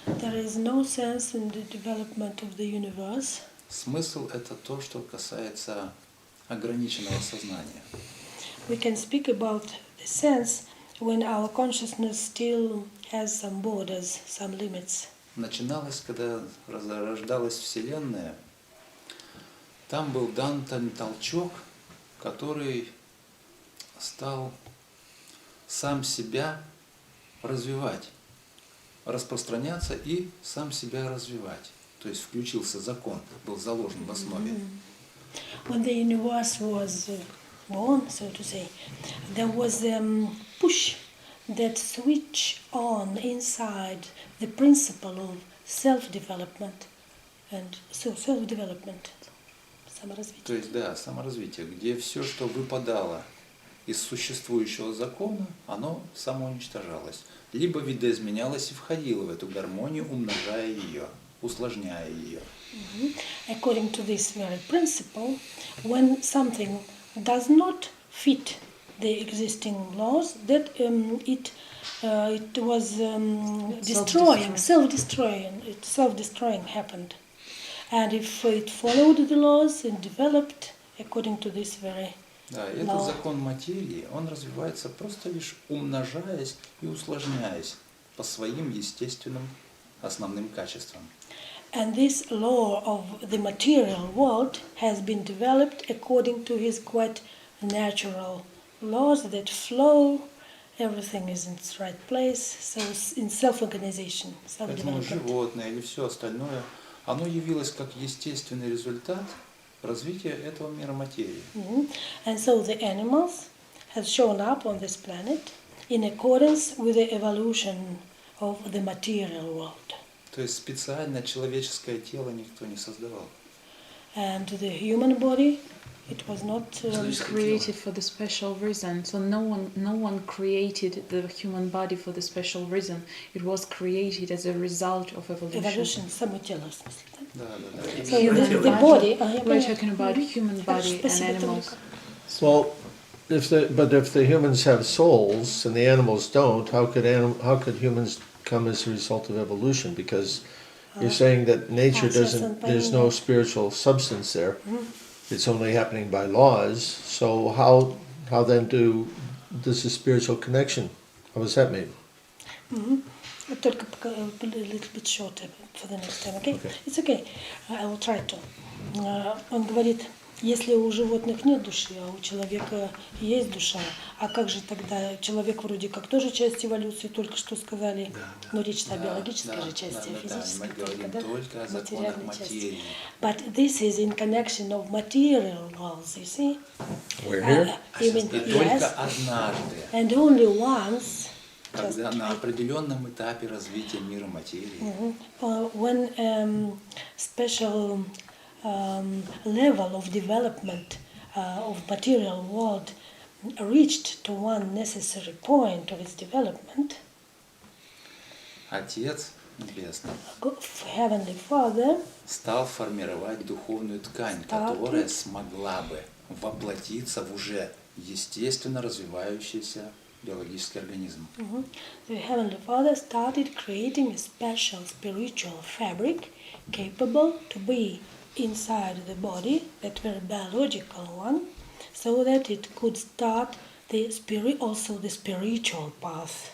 There is no sense in the development of the universe. Смысл – это то, что касается ограниченного сознания. We can speak about the sense when our consciousness still has some borders, some limits. Начиналось, когда рождалась Вселенная, там был дан толчок, который стал сам себя развивать, распространяться и сам себя развивать. То есть включился закон, был заложен в основе. When the universe was born, so to say, there was a push that switched on inside the principle of self-development. And so self-development, саморазвитие. То есть, да, саморазвитие, где все, что выпадало из существующего закона, оно самоуничтожалось. Либо видоизменялось и входило в эту гармонию, умножая ее, усложняя ее. According to this very principle, when something does not fit the existing laws, that it was destroying, self-destroying happened. And if it followed the laws and developed according to this very Да, и этот закон материи, он развивается просто лишь умножаясь и усложняясь по своим естественным основным качествам. And this law of the material world has been developed according to his quite natural laws that flow, everything is in its right place, so in self-organization, Поэтому self-development. животное или все остальное, оно явилось как естественный результат развития этого мира материи. And so the animals have shown up on this planet in accordance with the evolution of the material world. То есть специально человеческое тело никто не создавал. And the human body It was not Created for the special reason. So no one created the human body for the special reason. It was created as a result of evolution. evolution, само тело, в смысле, да? Да. So the body, We're talking about human body and Спасибо, animals. Толика. Well, if the humans have souls and the animals don't, how could humans come as a result of evolution? Because you're saying that nature doesn't. There's no spiritual substance there. It's only happening by laws. So how then does the spiritual connection? How is that made? Только a little bit shorter for the next time, okay? Okay. It's okay. I will try to. Он говорит, если у животных нет души, а у человека есть душа, а как же тогда человек вроде как тоже часть эволюции, только что сказали, но речь-то о биологической же части, о физической только, да? Только о законах Материальной части. материи. But this is in connection of material laws, you see? We're here. Even, И только yes, однажды, and only once, когда на определенном этапе развития мира материи, when special level of development of material world reached to one necessary point of its development, Отец Небесный Heavenly Father стал формировать духовную ткань, которая смогла бы воплотиться в уже естественно развивающийся биологический организм. The Heavenly Father started creating a special spiritual fabric capable to be inside the body, that very biological one, so that it could start the also the spiritual path.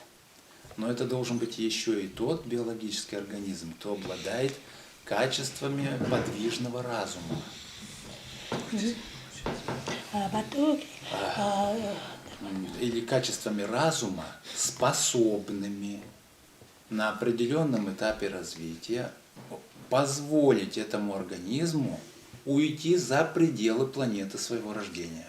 Но это должен быть еще и тот биологический организм, кто обладает качествами подвижного разума. Или качествами разума, способными на определенном этапе развития позволить этому организму уйти за пределы планеты своего рождения.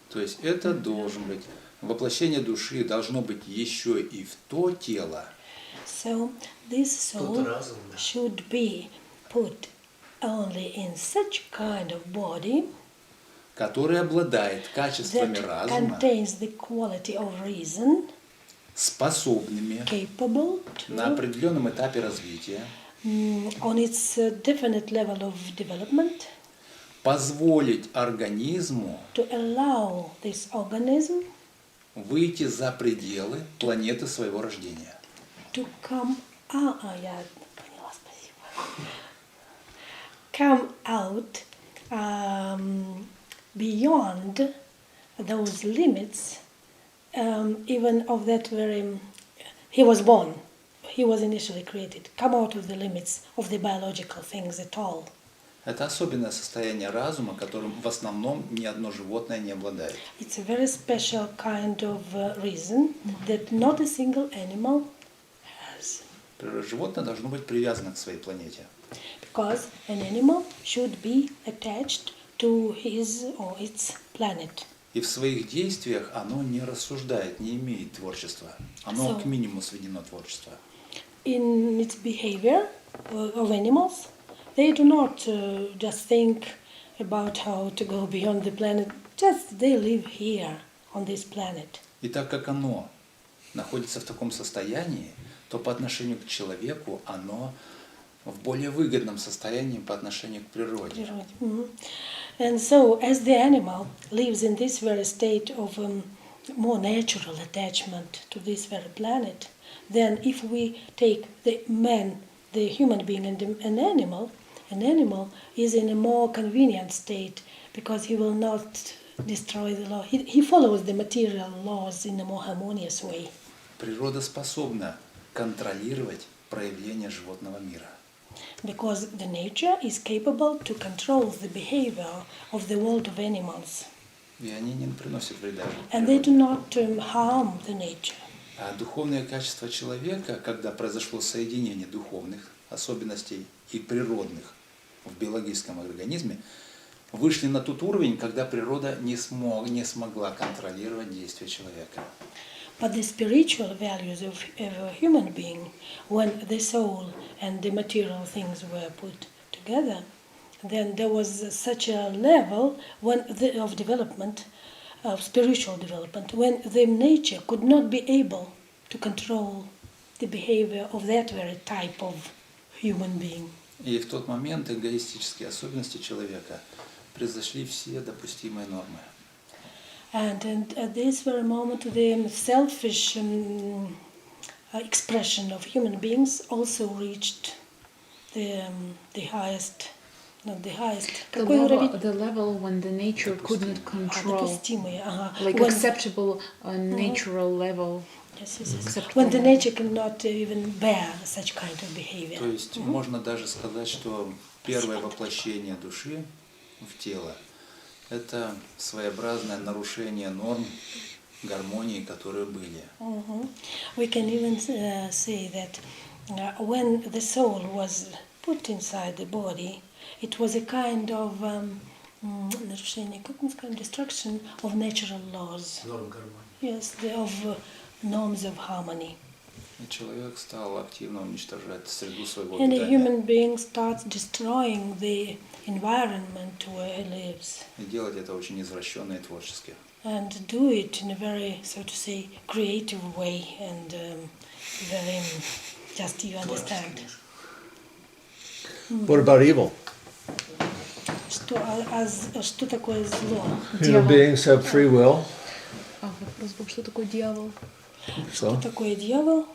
То есть это должен быть, воплощение души должно быть еще и в то тело, So this soul should be put only in such kind of body которое обладает качествами that разума, contains the quality of reason, способными capable на to, определенном этапе развития on its definite level of development, позволить организму to allow this organism выйти за пределы планеты своего рождения. to come out. Я поняла, спасибо. Come out beyond those limits, even of that very. He was born. He was initially created. Come out of the limits of the biological things at all. Это особенное состояние разума, которым в основном ни одно животное не обладает. It's a very special kind of reason that not a single animal has. Животное должно быть привязано к своей планете. Because an animal should be attached to his or its planet. И в своих действиях оно не рассуждает, не имеет творчества. Оно к минимуму сведено творчество. In its behavior of animals, they do not just think about how to go beyond the planet. Just they live here on this planet. И так как оно находится в таком состоянии, то по отношению к человеку оно в более выгодном состоянии по отношению к природе. And so, as the animal lives in this very state of more natural attachment to this very planet, then if we take the man, the human being, and an animal is in a more convenient state because he will not destroy the law. He follows the material laws in a more harmonious way. Природа способна контролировать проявления животного мира. Because the nature is capable to control the behavior of the world of animals. И они не приносят вреда. And they do not harm the nature. А духовные качества человека, когда произошло соединение духовных особенностей и природных в биологическом организме, вышли на тот уровень, когда природа не смогла контролировать действия человека. But the spiritual values of a human being, when the soul and the material things were put together, then there was such a level of development, of spiritual development, when the nature could not be able to control the behavior of that very type of human being. И в тот момент эгоистические особенности человека превзошли все допустимые нормы. And at this very moment, the selfish expression of human beings also reached the highest, not the highest, The level when the nature could not control, допустимые, like when, acceptable natural level. yes. When the nature cannot even bear such kind of behavior. То есть можно даже сказать, что первое воплощение души в тело – это своеобразное нарушение норм гармонии, которые были. We can even say that when the soul was put inside the body, it was a kind of нарушение, как мы скажем, destruction of natural laws. Норм гармонии. Yes, of norms of harmony. И человек стал активно уничтожать среду своего And a обитания. human being starts destroying the environment where he lives. И делать это очень извращенно и творчески. And do it in a very, so to say, creative way and very, just you understand. What about evil? Что такое зло? Human beings have free will. Вопрос был, что такое дьявол? Что такое дьявол?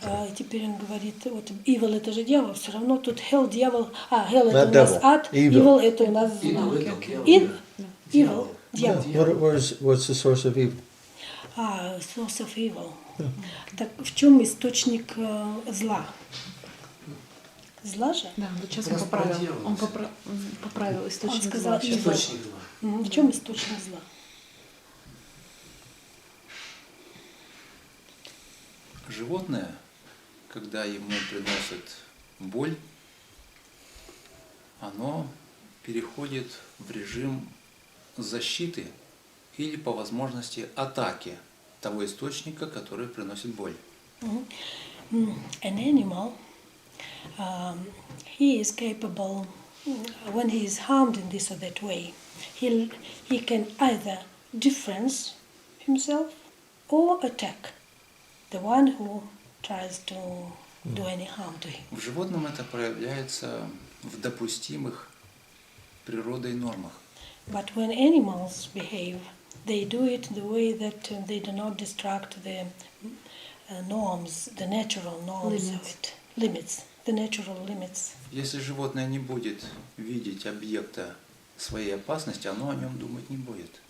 И теперь он говорит, вот evil это же дьявол, все равно тут hell, дьявол, hell это Not у нас devil, ад, evil. evil это у нас зло. Evil, дьявол. What's the source of evil? Source of evil. Так в чем источник зла? Зла же? Да, вот сейчас он Раз поправил. проделал. Он поправил источник Он сказал зла. evil. Источник зла. В чем источник зла? Животное, когда ему приносят боль, оно переходит в режим защиты или, по возможности, атаки того источника, который приносит боль. An animal, he is capable, when he is harmed in this or that way, he can either defend himself or attack the one who tries to do any harm to him. В животном это проявляется в допустимых природой нормах. But when animals behave, they do it the way that they do not distract the norms, the natural norms of it, limits, the natural limits. Если животное не будет видеть объекта своей опасности, оно о нем думать не будет.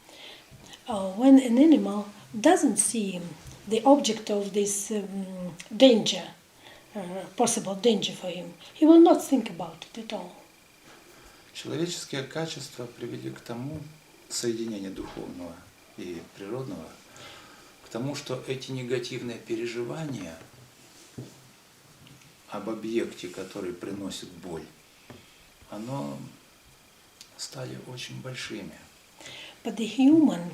When an animal doesn't see the object of this danger, possible danger for him, he will not think about it at all. Человеческие качества привели к тому, соединение духовного и природного, к тому, что эти негативные переживания об объекте, который приносит боль, оно стали очень большими. But the human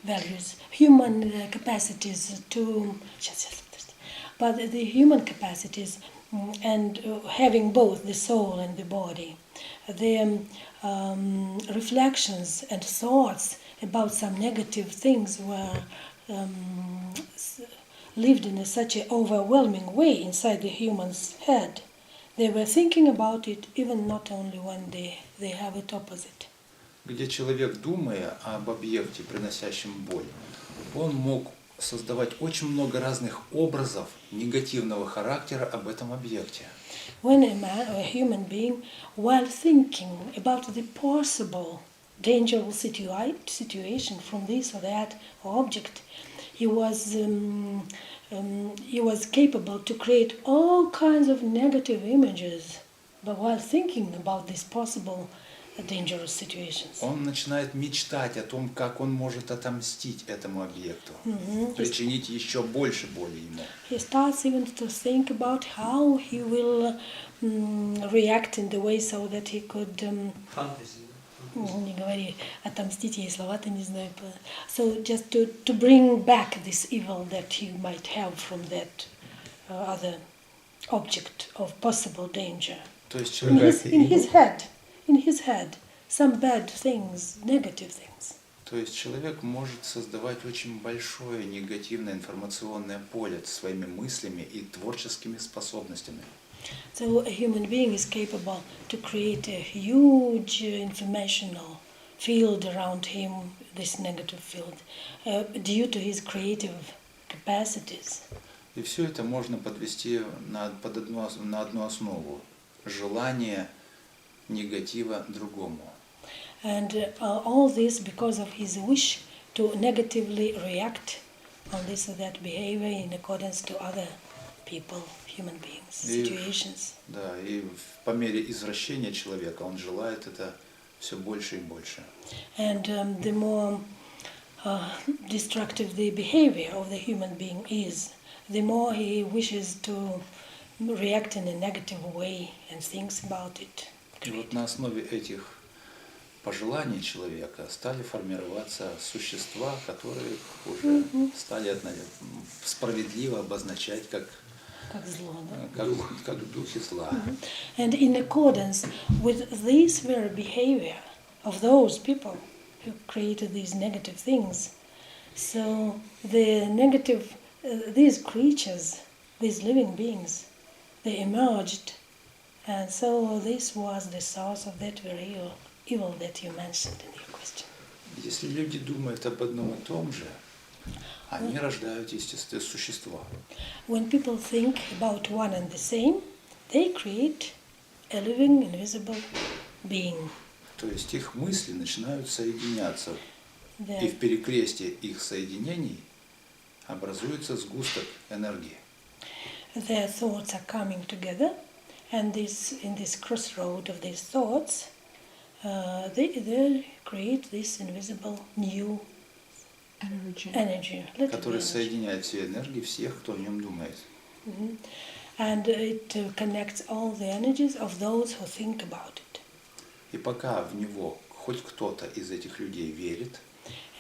values, human capacities to, but the human capacities and having both the soul and the body, the reflections and thoughts about some negative things were lived in such an overwhelming way inside the human's head. They were thinking about it even not only when they have it opposite. Где человек, думая об объекте, приносящем боль, он мог создавать очень много разных образов негативного характера об этом объекте. When a human being, while thinking about the possible dangerous situation from this or that object, he was capable to create all kinds of negative images, but while thinking about these possible dangerous situations. Он начинает мечтать о том, как он может отомстить этому объекту, причинить еще больше боли ему. He starts even to think about how he will react in the way so that he could Фантазия. не говори, отомстить, я и слова-то не знаю. So just to bring back this evil that he might have from that other object of possible danger. То есть in человек, in his head, some bad things, negative things. то есть человек может создавать очень большое негативное информационное поле своими мыслями и творческими способностями. So a human being is capable to create a huge informational field around him, this negative field, due to his creative capacities. И все это можно подвести на одну основу – желание негатива другому. And all this because of his wish to negatively react on this or that behavior in accordance to other people, human beings, situations. Да, и по мере извращения человека он желает это все больше и больше. And the more destructive the behavior of the human being is, the more he wishes to react in a negative way and thinks about it. И вот на основе этих пожеланий человека стали формироваться существа, которые уже стали справедливо обозначать как зло, да? как духи зла. And in accordance with this very behavior of those people who created these negative things, so the negative, these creatures, these living beings, they emerged, and so this was the source of that very evil that you mentioned in your question. Если люди думают об одном и том же, они рождают естественные существа. When people think about one and the same, they create a living, invisible being. То есть их мысли начинают соединяться, и Their, в перекрестии их соединений образуется сгусток энергии. their thoughts are coming together, and in this crossroad of these thoughts, they create this invisible new energy, little Который energy. соединяет все энергии всех, кто о нем думает. Mhm. And it connects all the energies of those who think about it. И пока в него хоть кто-то из этих людей верит,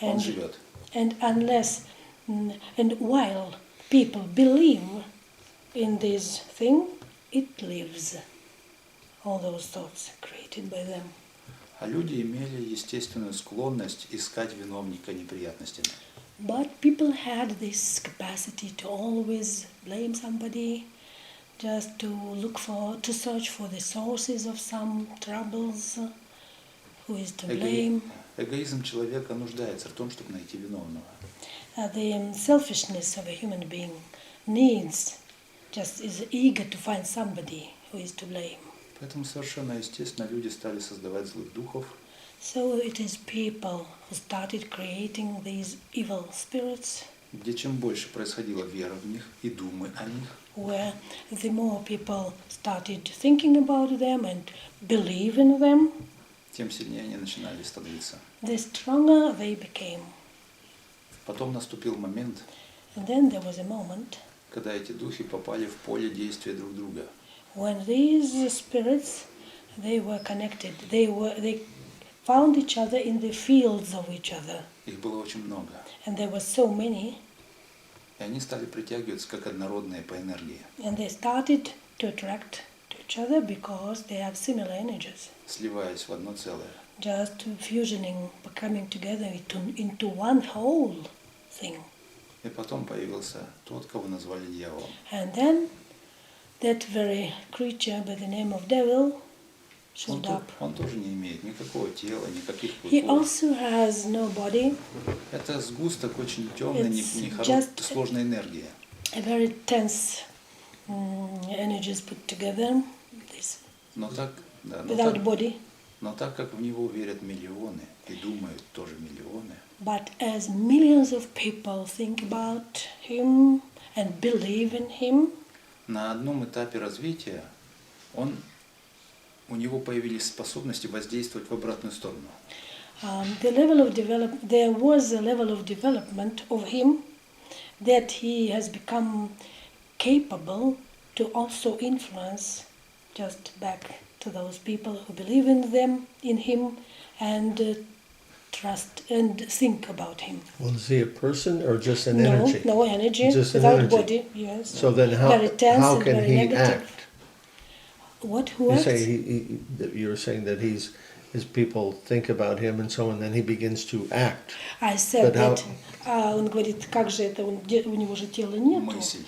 он And, живет. and unless, and while people believe in this thing, it lives. All those thoughts created by them. А люди имели естественную склонность искать виновника неприятностей. But people had this capacity to always blame somebody, just to search for the sources of some troubles, who is to blame. Эгоизм человека нуждается в том, чтобы найти виновного. The selfishness of a human being is eager to find somebody who is to blame. Поэтому совершенно естественно люди стали создавать злых духов, So it is people who started creating these evil spirits, где чем больше происходило вера в них и думы о них, where the more people started thinking about them and believe in them, тем сильнее они начинали становиться. the stronger they became. Потом наступил момент, And then there was a moment когда эти духи попали в поле действия друг друга. when these spirits, they were connected. They found each other in the fields of each other. Их было очень много. And there were so many, И они стали притягиваться как однородные по энергии, and they started to attract to each other because they have similar energies. сливаясь в одно целое. Just fusioning, coming together into one whole thing. И потом появился тот, кого назвали дьяволом. And then that very creature by the name of devil showed up. Он тоже не имеет никакого тела, никаких He клыков. also has no body, Это сгусток очень темной, It's just- сложной энергии. a very tense energies put together, this, Но так, да, without body. но так как в него верят миллионы и думают тоже миллионы, But as millions of people think about him and believe in him, на одном этапе развития у него появились способности воздействовать в обратную сторону. there was a level of development of him that he has become capable to also influence just back to those people who believe in him and trust and think about him. Well, is he a person or just an energy? No energy, Just an without energy. body, yes. So then Very tense how and can very he negative. act? What? Who You acts? say you're saying that his people think about him and so on, and then he begins to act. I said But how- that, он говорит, как же это, у него же тела нету. Мысль.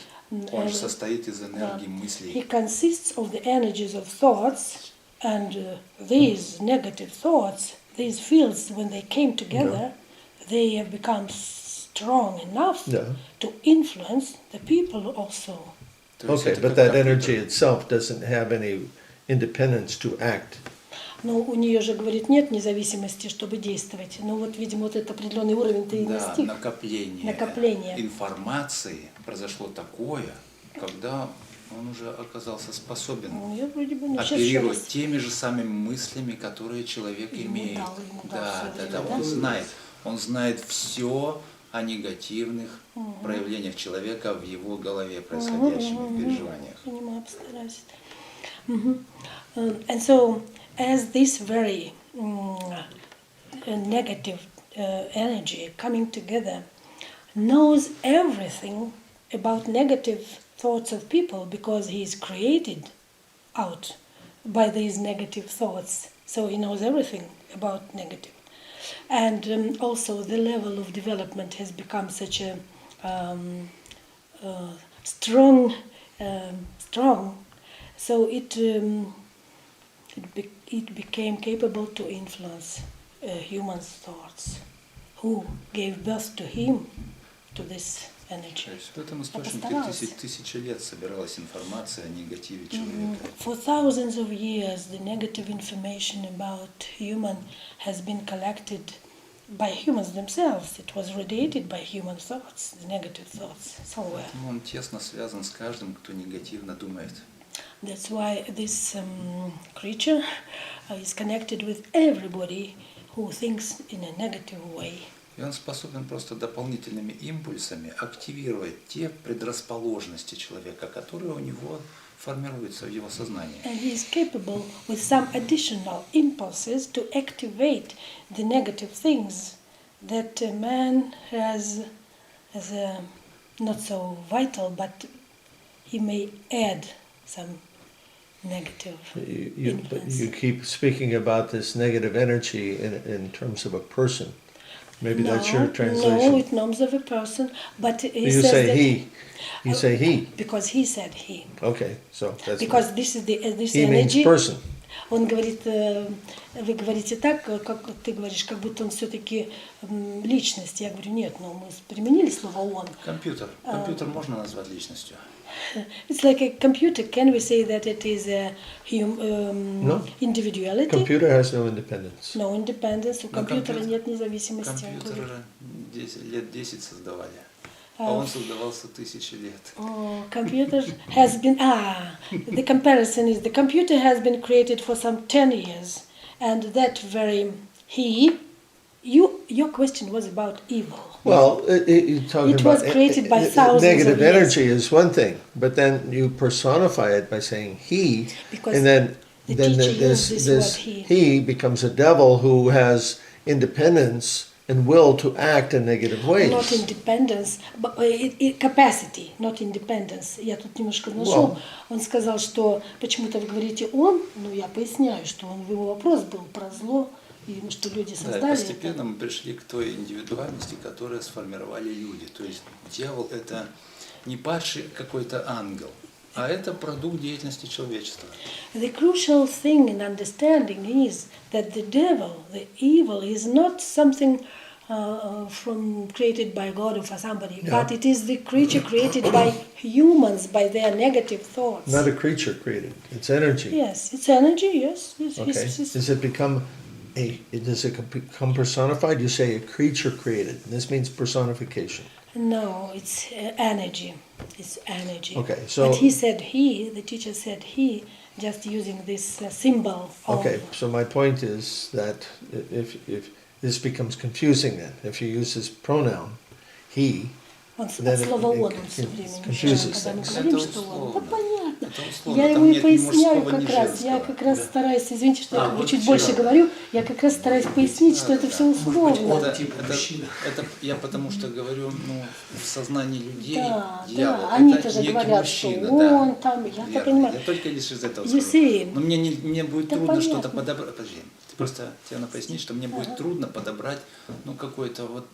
Он же состоит из энергии He мыслей. consists of the energies of thoughts, and these negative thoughts, these fields, when they came together, they have become strong enough Yeah. to influence the people also. То есть Okay, это but как that компьютер. energy itself doesn't have any independence to act. Но у нее же, говорит, нет независимости, чтобы действовать. Ну вот, видимо, вот этот определенный уровень ты и Да, достиг. накопление информации произошло такое, когда он уже оказался способен Ну, я вроде бы оперировать теми же самыми мыслями, которые человек имеет. ему дал Да, всё да, время, он знает все о негативных проявлениях человека в его голове происходящих переживаниях. Понимаю, постараюсь. And so, as this very negative energy coming together knows everything about negative thoughts of people because he is created out by these negative thoughts. So he knows everything about negative. And also the level of development has become such a strong, so it became capable to influence human thoughts, who gave birth to him, to this energy. То есть в этом источнике тысячи лет собиралась информация о негативе человека. For thousands of years, the negative information about human has been collected by humans themselves. It was radiated by human thoughts, the negative thoughts, somewhere. Он тесно связан с каждым, кто негативно думает. That's why this creature is connected with everybody who thinks in a negative way. И он способен просто дополнительными импульсами активировать те предрасположенности человека, которые у него формируются в его сознании. And he is capable with some additional impulses to activate the negative things that a man has as a not so vital, but he may add some negative But influence. you keep speaking about this negative energy in terms of a person. Maybe that's your No, translation. it names of a person, but he You says say that he. You say he. because he said he. Okay, so that's Because this is this he means energy. person. Он говорит, вы говорите так, как ты говоришь, как будто он все-таки личность. Я говорю, нет, но мы применили слово он. Компьютер. Компьютер можно назвать личностью. It's like a computer. Can we say that it is a No. individuality? Computer has no independence. No independence. У Но компьютера компьютер- нет независимости. он Компьютер говорит. лет 10 создавали, а он создавался тысячи лет. Computer has been the comparison is the computer has been created for some 10 years, and that very your question was about evil. Well, you're talking It about was created by thousands negative of years. energy is one thing, but then you personify it by saying he, Because and then the then teacher this used this this word he becomes a devil who has independence and will to act in negative ways. Not independence, but capacity, not independence. Я тут немножко нашел. Wow. Он сказал, что почему-то вы говорите он, но я поясняю, что его вопрос был про зло, и что люди Да, и создали постепенно это. мы пришли к той индивидуальности, которую сформировали люди. То есть дьявол – это не падший какой-то ангел, а это продукт деятельности человечества. The crucial thing in understanding is that the devil, the evil, is not something created by God or for somebody, Yeah. but it is the creature created by humans, by their negative thoughts. Not a creature created; it's energy. Yes, it's energy. Yes. Okay. Does it become personified? You say a creature created. This means personification. No, it's energy. It's energy. Okay, so- But he said the teacher said he, just using this symbol of. Okay, so my point is that if this becomes confusing, then if you use this pronoun, he, Он then от слова it он все время confuses когда мы things. говорим, Это что он. Да условно. понятно. это условно, Я там ему и нет ни поясняю мужского, ни как раз. Я женского. как раз стараюсь, извините, что я как бы вот чуть вчера, больше да. говорю, я как раз стараюсь пояснить, что это все Может быть, условно. он Это, типа мужчина. это я потому что говорю, ну, в сознании людей Да, дьявол, да, они это тоже некий говорят, мужчина, что да. он там, я-то Верно. понимаю. Я только лишь из этого You скажу. see? Но мне будет Да трудно понятно. что-то подобрать. Подожди, ты просто тебе пояснить, что мне будет трудно подобрать, ну, какое-то вот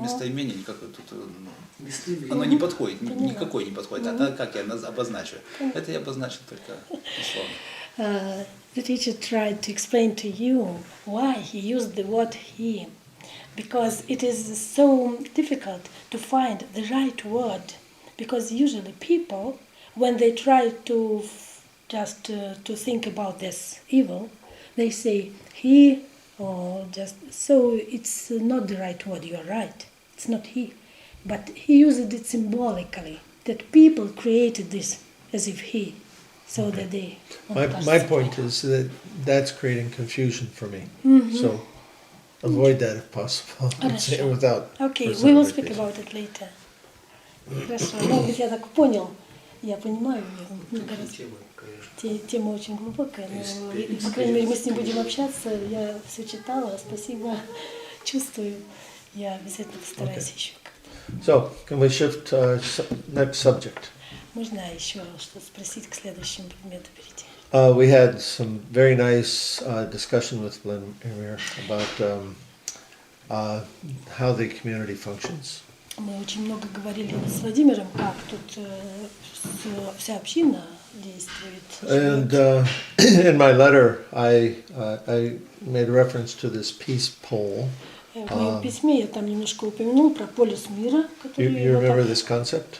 местоимение, или какое-то, ну, Местоимение. оно не подходит, Поняла. никакой не подходит. А так, как я обозначу? Это я обозначил только условно. The teacher tried to explain to you why he used the word he, because it is so difficult to find the right word. Because usually people, when they try to to think about this evil, they say he or just so. It's not the right word. You are right. It's not he, but he used it symbolically. That people created this as if he. So that they My point is that that's creating confusion for me. So avoid that if possible. Хорошо. Without Okay, personal we will speak repeat. about it later. Хорошо. Может быть, я так понял. Я понимаю, мне кажется, Тема, конечно. тема очень глубокая, но, по крайней мере, мы с ним будем общаться. Я все читала, спасибо, чувствую. Я обязательно постараюсь еще как-то. So, can we shift next subject? Можно еще что спросить к следующему предмету перейти? We had some very nice discussion with Vladimir about how the community functions. Мы очень много говорили с Владимиром, как тут вся община действует. And живет. in my letter, I made reference to this peace pole. В моем письме я там немножко упомянул про полюс мира, который You вот remember так- this concept?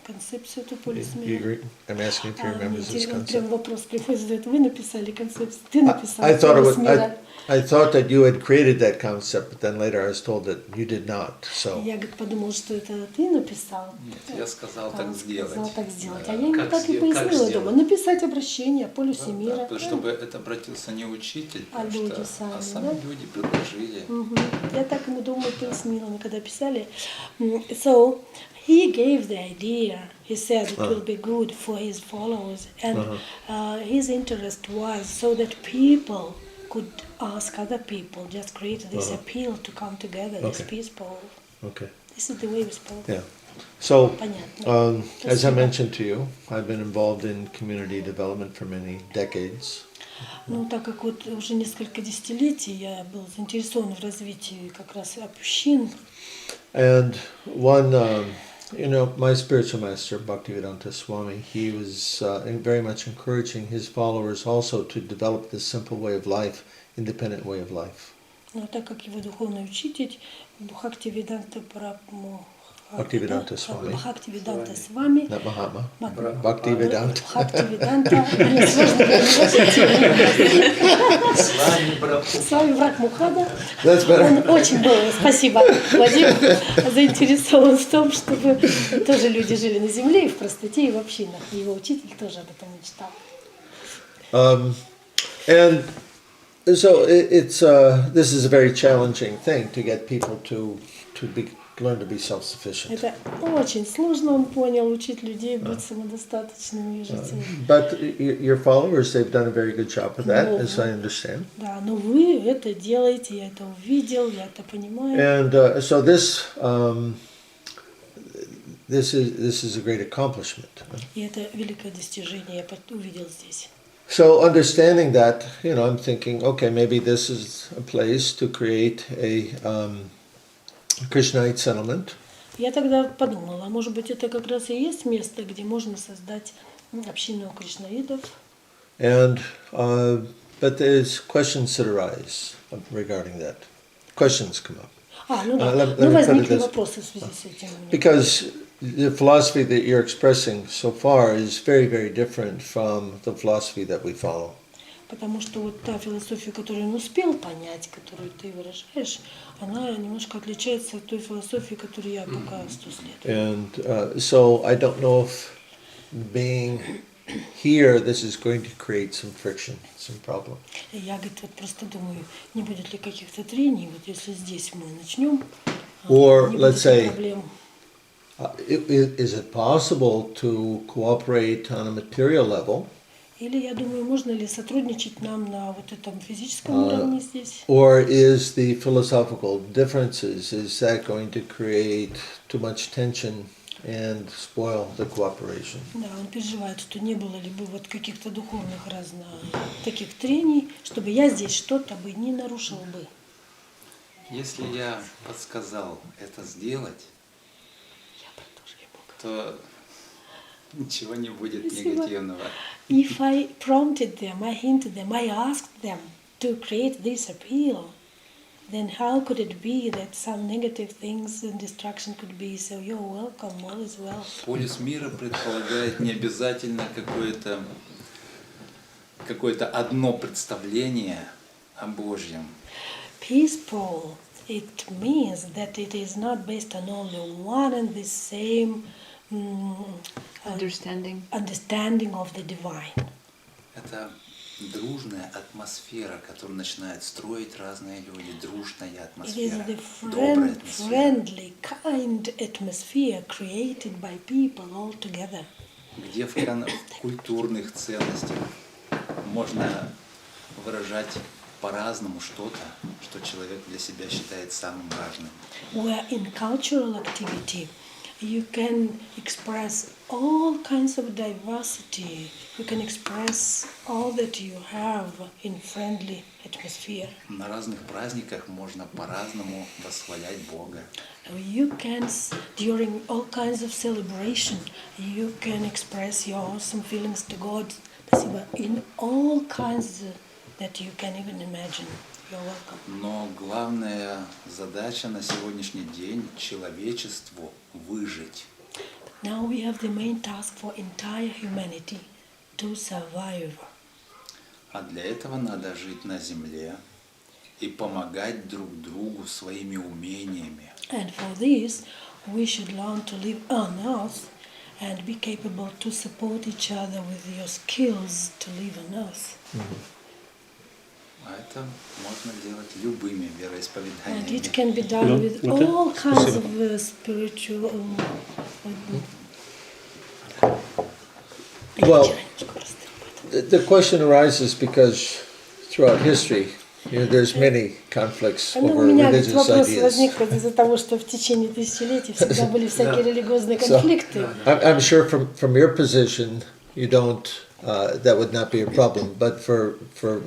концепцию эту полюс You мира. agree? I'm asking if you remember this Прям concept. вопрос прямой задает. Вы написали концепцию, ты написал I thought it полюс was. мира. I thought that you had created that concept, but then later I was told that you did not. So Я, говорит, подумала, что это ты написал. Нет, я сказал А так он сделать. сказал так сделать. Да. А я ему Как так и сделать? Как пояснила сделать? дома. Написать обращение о полюсе мира. Да, чтобы это обратился не учитель, А люди сами, а сами да? люди предложили. Я так ему дома и пояснила, мы когда писали. So he gave the idea. He said it will be good for his followers, and his interest was so that people could ask other people, just create this appeal to come together, this Okay. peace pole. okay, This is the way we spoke. yeah. So Понятно. as I Спасибо. mentioned to you, I've been involved in community development for many decades. Ну, так как вот уже несколько десятилетий я был заинтересован в развитии как раз общин, And one, my spiritual master, Bhaktivedanta Swami, he was very much encouraging his followers also to develop this simple way of life, independent way of life. но так как его духовный учитель Бхактивиданта Bhaktivedanta Swami. Бхактивиданта с вами, Not Mahatma. Мат- Bhaktivedanta. Бхактивиданта, мне сложно произносить. С вами враг Мухада. That's better. Он очень был, спасибо, Вадим, заинтересован в том, чтобы тоже люди жили на земле и в простоте, и в общинах. И его учитель тоже об этом мечтал. And so this is a very challenging thing to get people to learn to be self-sufficient. Это очень сложно, он понял, учить людей быть самодостаточными и жить. But your followers, they've done a very good job with that, as I understand. Да, но вы это делаете, я это увидел, я это понимаю. And so this is a great accomplishment. И это великое достижение, я увидел здесь. So understanding that, I'm thinking, okay, maybe this is a place to create a krishnait settlement. Я тогда подумала, может быть, это как раз и есть место, где можно создать общину кришнаидов. And but there's questions that arise regarding that. Questions come up. Ну да, let ну me put it возникли this- вопросы в связи с этим. Because the philosophy that you're expressing so far is very, very different from the philosophy that we follow. Потому что вот та философия, которую он успел понять, которую ты выражаешь, она немножко отличается от той философии, которую я пока следую. And so I don't know if being here, this is going to create some friction, some problem. И я, говорит, вот просто думаю, не будет ли каких-то трений, вот если здесь мы начнем, Or, не let's будет ли say, проблем. Is it possible to cooperate on a material level, Или, я думаю, можно ли сотрудничать нам на вот этом физическом уровне здесь? or is the philosophical differences, is that going to create too much tension and spoil the cooperation? Да, он переживает, что не было ли бы вот каких-то духовных таких трений, чтобы я здесь что-то бы не нарушил бы. Если я подсказал это сделать, то ничего не будет негативного. If I prompted them, I hinted them, I asked them to create this appeal, then how could it be that some negative things and destruction could be? So you're welcome, all is well. Полюс мира предполагает не обязательно какое-то одно представление о Божьем. Peaceful, it means that it is not based on only one and the same understanding of the divine. Это дружная атмосфера, которую начинают строить разные люди. Дружная It is атмосфера, the добрая атмосфера. friendly, kind atmosphere created by people all together. Где в культурных ценностях можно выражать по-разному что-то, что человек для себя считает самым важным. Where in cultural activity you can express all kinds of diversity. You can express all that you have in friendly atmosphere. На разных праздниках можно по-разному восхвалять Бога. You can, during all kinds of celebration, you can express your awesome feelings to God. In all kinds that you can even imagine. You're welcome. Но главная задача на сегодняшний день человечеству выжить. Now we have the main task for entire humanity to survive. А для этого надо жить на земле и помогать друг другу своими умениями. And for this, we should learn to live on earth and be capable to support each other with your skills to live on earth. А это можно делать любыми And вероисповеданиями. it can be done with all kinds of spiritual. Well, the question arises because throughout history, there's many conflicts Ну, у over меня ведь religious вопрос ideas. возник вот из-за того, что в течение тысячелетий всегда были всякие религиозные конфликты. I'm sure from your position, you don't, that would not be a problem, but for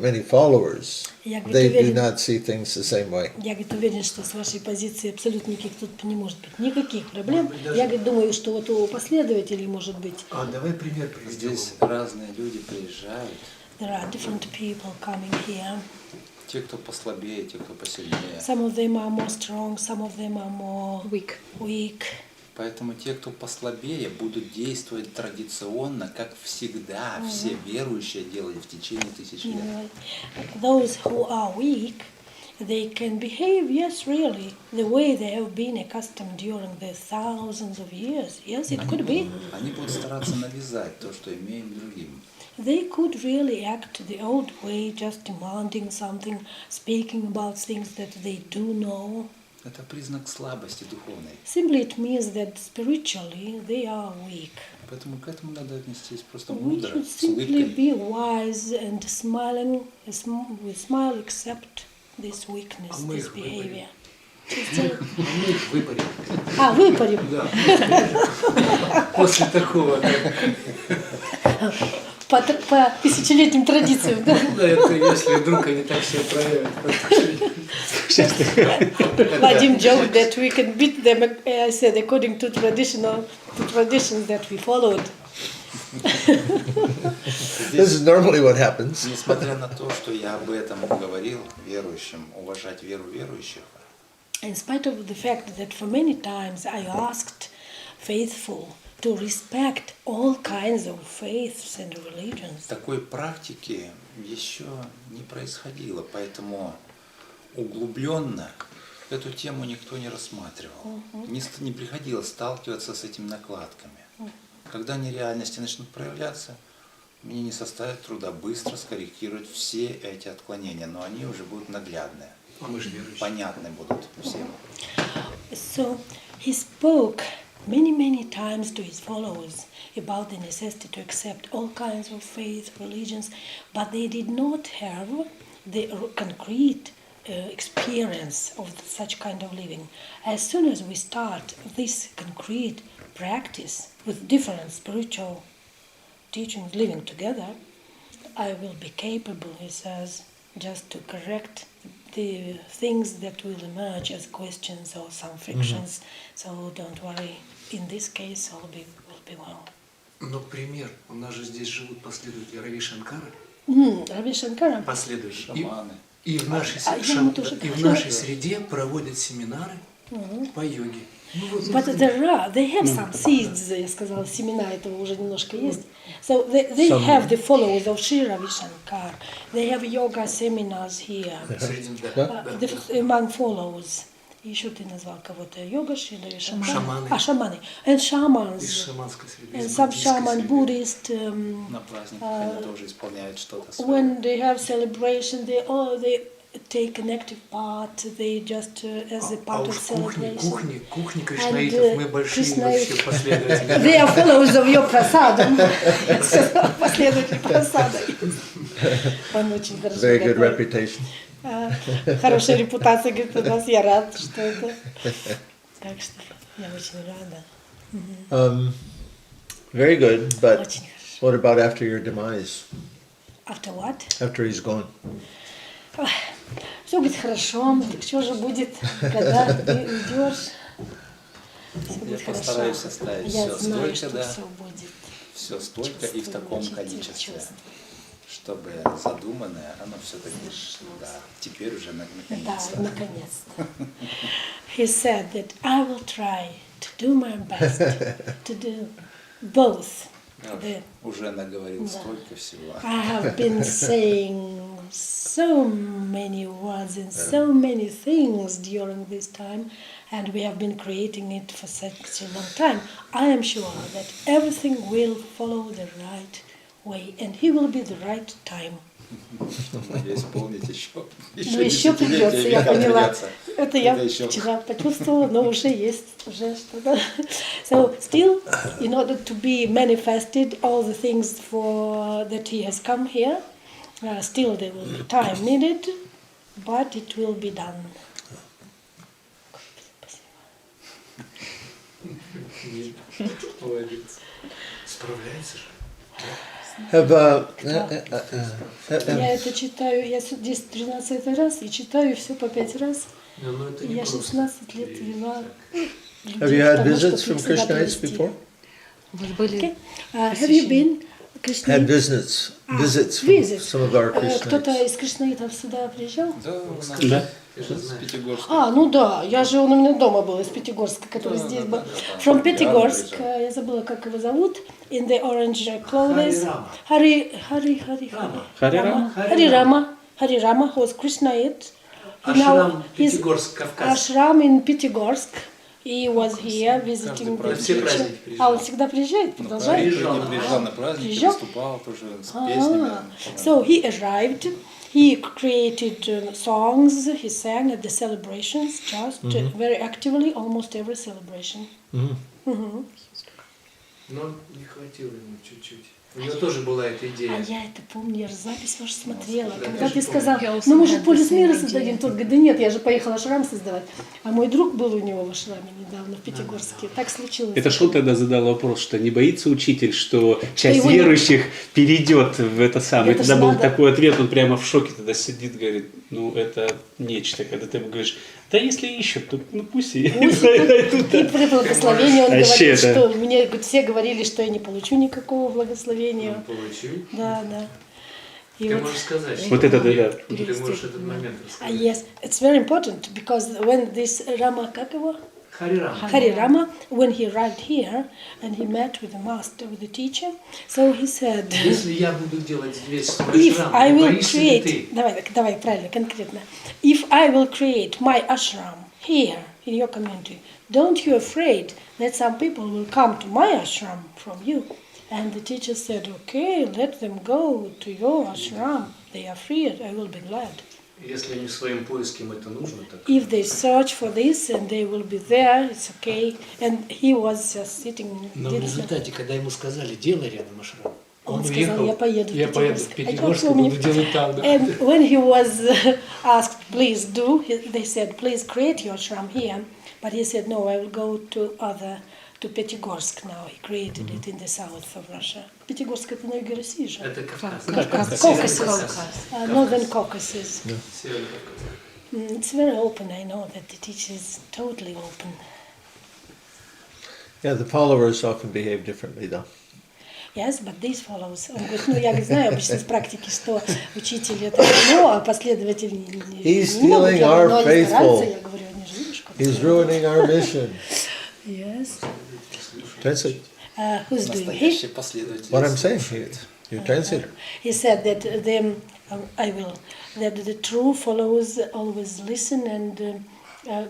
many followers, Я, говорит, they do уверен, not see things the same way. я, говорит, уверен, что с вашей позиции абсолютно никаких тут не может быть никаких проблем. Я, говорит, думаю, что вот у последователей может быть. Давай пример приведем. Здесь разные люди приезжают. There are different people coming here. Те, кто послабее, те, кто посильнее. Some of them are more strong, some of them are more weak. Поэтому те, кто послабее, будут действовать традиционно, как всегда все верующие делали в течение тысяч лет. Those who are weak, they can behave, yes, really, the way they have been accustomed during the thousands of years. Yes, it could be. Они будут стараться навязать то, что имеем другим. They could really act the old way, just demanding something, speaking about things that they do know. Это признак слабости духовной. Simply it means that spiritually they are weak. Поэтому к этому надо отнестись просто We мудро, should с simply улыбкой. be wise and smiling, with smile accept this weakness, мы this их behavior. Мы их выпарим. Выпарим. Да. После такого. По тысячелетним традициям, да? Да, это если вдруг они так себя проявят. Vadim joked that we can beat them, I said, according to traditions that we followed. This is normally what happens. Несмотря на то, что я об этом говорил верующим, уважать веру верующих, In spite of the fact that for many times I asked faithful to respect all kinds of faiths and religions. такой практики еще не происходило, поэтому углубленно эту тему никто не рассматривал. Не приходилось сталкиваться с этими накладками. Когда нереальности начнут проявляться, мне не составит труда быстро скорректировать все эти отклонения, но они уже будут наглядные, А мы же верующие. понятны будут всем. So he spoke many times to his followers about the necessity to accept all kinds of faith, religions, but they did not have the concrete experience of such kind of living. As soon as we start this concrete practice with different spiritual teachings living together, I will be capable, he says, just to correct the things that will emerge as questions or some frictions. So don't worry, in this case all will be well. Но пример, у нас же здесь живут последователи Рави Шанкара, Рави Шанкара, последователи. Шаманы. И в нашей, я ему тоже и в хотела. нашей среде проводят семинары по йоге. Ну, вот but they have some seeds, я сказала, семена этого уже немножко есть. So they have the followers of Sri Ravi Shankar. They have yoga seminars here среди, да, among followers. Еще ты назвал кого-то йога, Шри Рави Shankar. Шаманы. Шаманы. And из shamans. шаманской среды, And из some буддийской shaman, среды. Buddhist, На праздниках они тоже исполняют что-то свое. when they have celebration, they take an active part, they just as a А part of уж celebration. кухни krishnайтов, мы большие krishnait. вообще последователи. They are followers of your прасада. Последователи прасада. Он очень хорошо Very good готовит. reputation. Хорошая репутация, говорит, у нас. Я рад, что это. Так что я очень рада. Very good, but Очень хорошо. what about after your demise? After what? After he's gone? Все будет хорошо. Так что же будет, когда ты уйдешь? Все Я будет хорошо. постараюсь оставить Я все знаю, столько, что да, все будет. все столько и в таком Чувствую, количестве, чувствую. чтобы задуманное, оно все-таки, да, теперь уже Да, наконец-то. наконец-то. He said that I will try to do my best to do both. Я уже наговорил столько всего. I have been saying so many words and so many things during this time, and we have been creating it for such a long time. I am sure that everything will follow the right way, and he will be the right time. Надеюсь, помнить еще. Ну, еще придется, я поняла. Это я вчера почувствовала, но уже есть, уже что-то. So still, in order to be manifested, all the things for that he has come here, still there will be time needed, but it will be done. Молодец. Справляется же. Я это читаю, я здесь 13 раз и читаю все по 5 раз. Но это И не я просто. 16 лет вела. Have you had visits from Krishnites before? У вас были Okay. Have you been Had Krishnait? visits from Visits. some of our Кто-то Krishnites. из Кришнаитов сюда приезжал? Да, у нас Да. Ты же из знаешь. Пятигорска. Ну да, он у меня дома был, из Пятигорска, который здесь был. From Пятигорск, приезжал. я забыла, как его зовут, in the orange clothes. Хари Рама, who was Krishnait. Ашрам Пятигорск, Кавказ. Ashram in Пятигорск. He was here visiting the праздник. Все teacher. праздники приезжал. Он всегда приезжает, продолжает? Приезжал на праздники, Приезжал? выступал тоже с песнями. So he arrived, he created songs, he sang at the celebrations, just very actively, almost every celebration. Но не хватило ему чуть-чуть. У него тоже была эта идея. А я это помню, я же запись вашу смотрела. Да, Когда я ты же сказал, помню. ну мы же Я Полюс Мира also had the создадим, same тот говорит, да нет, я же поехала ашрам создавать. А мой друг был у него в ашраме недавно, в Пятигорске. Так случилось. Это что тогда задал вопрос, что не боится учитель, что часть его не- верующих перейдет в это самое. Это Тогда ж был надо. такой ответ, он прямо в шоке тогда сидит, говорит, ну это нечто, когда ты ему говоришь, да если ищут, то ну пусть и И при благословении он Вообще говорит, это- что мне говорит, все говорили, что я не получу никакого благословения. Он получил. Да. И Ты вот- можешь сказать, Вот это да. Ты можешь этот момент рассказать. Yes, it's very important because when this Rama, как его? Харирам. Hari Rama, when he arrived here and he met with the master, with the teacher, so he said, Если я буду делать весь свой if ашрам, I не will боишься ли ты? create, давай, правильно, конкретно, if I will create my ashram here in your community, don't you afraid that some people will come to my ashram from you? And the teacher said, okay, let them go to your ashram. They are free, I will be glad. Если они своим поиском это нужно, так... If they search for this and they will be there, it's okay. And he was just sitting. Но в результате, когда ему сказали, делай рядом ашрам, Он он сказал, уехал, я поеду в я поеду в Пятигорск. Пятигорск и буду делать там. Да. And when he was asked, please do, they said, please create your ashram here. But he said, no, I will go to Пятигорск now. He created it in the south of Russia. Пятигорск это на юге России же. Это Кавказ. Caucasus. Northern Caucasus. Северный Кавказ. It's very open. I know that the teacher is totally open. Yeah, the followers often behave differently, though. Yes, but these follows. Он говорит, ну я знаю обычно из практики, что учитель это одно, а последователи He's не могут, stealing но our они faithful. стараются. Я говорю, они же видишь, как He's ruining our mission. Yes. Translate. Who's doing Настоящий it? последователь. What I'm saying, you translate it. He said that I will, that the true followers always listen and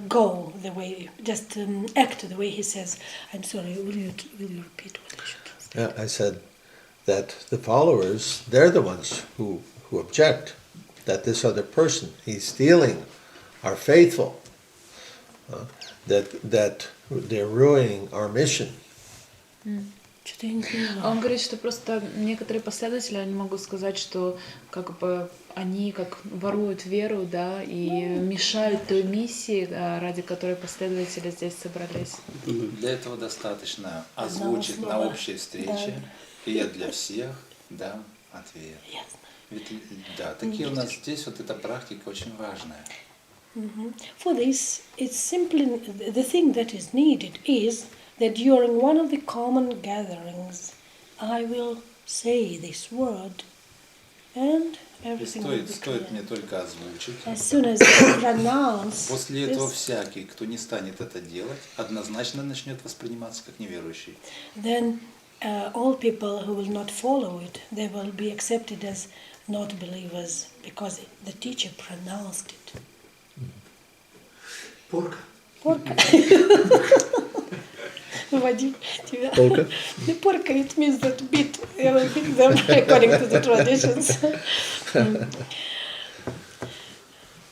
go the way, just act the way he says. I'm sorry, will you repeat what I should translate? Yeah, I said that the followers, they're the ones who object that this other person, he's stealing our faithful, that they're ruining our mission. Что-то я не поняла. Он говорит, что просто некоторые последователи, они могут сказать, что как бы они как воруют веру, да, и мешают той миссии, ради которой последователи здесь собрались. Для этого достаточно озвучить на общей встрече, и я для всех дам ответ. Ведь, да, такие у нас здесь вот эта практика очень важная. For this, it's simply the thing that is needed is that during one of the common gatherings, I will say this word, and И everything will be стоит мне clear. только озвучить. As soon as I pronounce После этого this, всякий, кто не станет это делать, однозначно начнет восприниматься как неверующий. then all people who will not follow it, they will be accepted as not believers because the teacher pronounced it. Порка. Порка. Вадим, тебя. Polka? The porka, it means that beat them according to the traditions.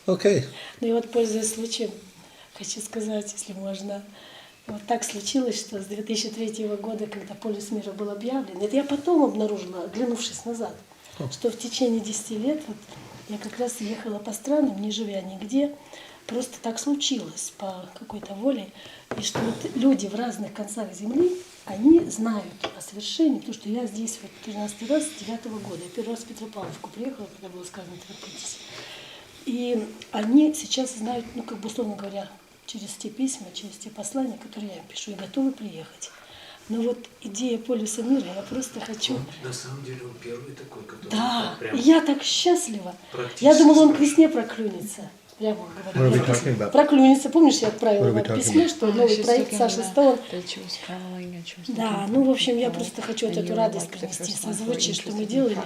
Okay. Ну и вот, пользуясь случаем, хочу сказать, если можно, вот так случилось, что с 2003 года, когда Polyus Mira был объявлен, это я потом обнаружила, оглянувшись назад, что в течение 10 лет вот, я как раз ехала по странам, не живя нигде, просто так случилось по какой-то воле, и что вот люди в разных концах земли, они знают о совершении, потому что я здесь вот 13 раз с 9 года, я первый раз в Петропавловку приехала, когда было сказано «Торопитесь». И они сейчас знают, ну, как бы, условно говоря, через те письма, через те послания, которые я им пишу, и готовы приехать. Но вот идея Полюса Мира, я просто хочу... На самом деле он первый такой, который... Да, прям и я так счастлива. практически Я думала, он к спрашивает. весне проклюнется. Прямо What are we говорю. talking about? Проклюнется. Помнишь, я отправила What are we вам talking письмо, about? что новый проект Саши Стоун. Да, ну, в общем, я просто хочу вот эту радость принести, созвучие, что мы делали.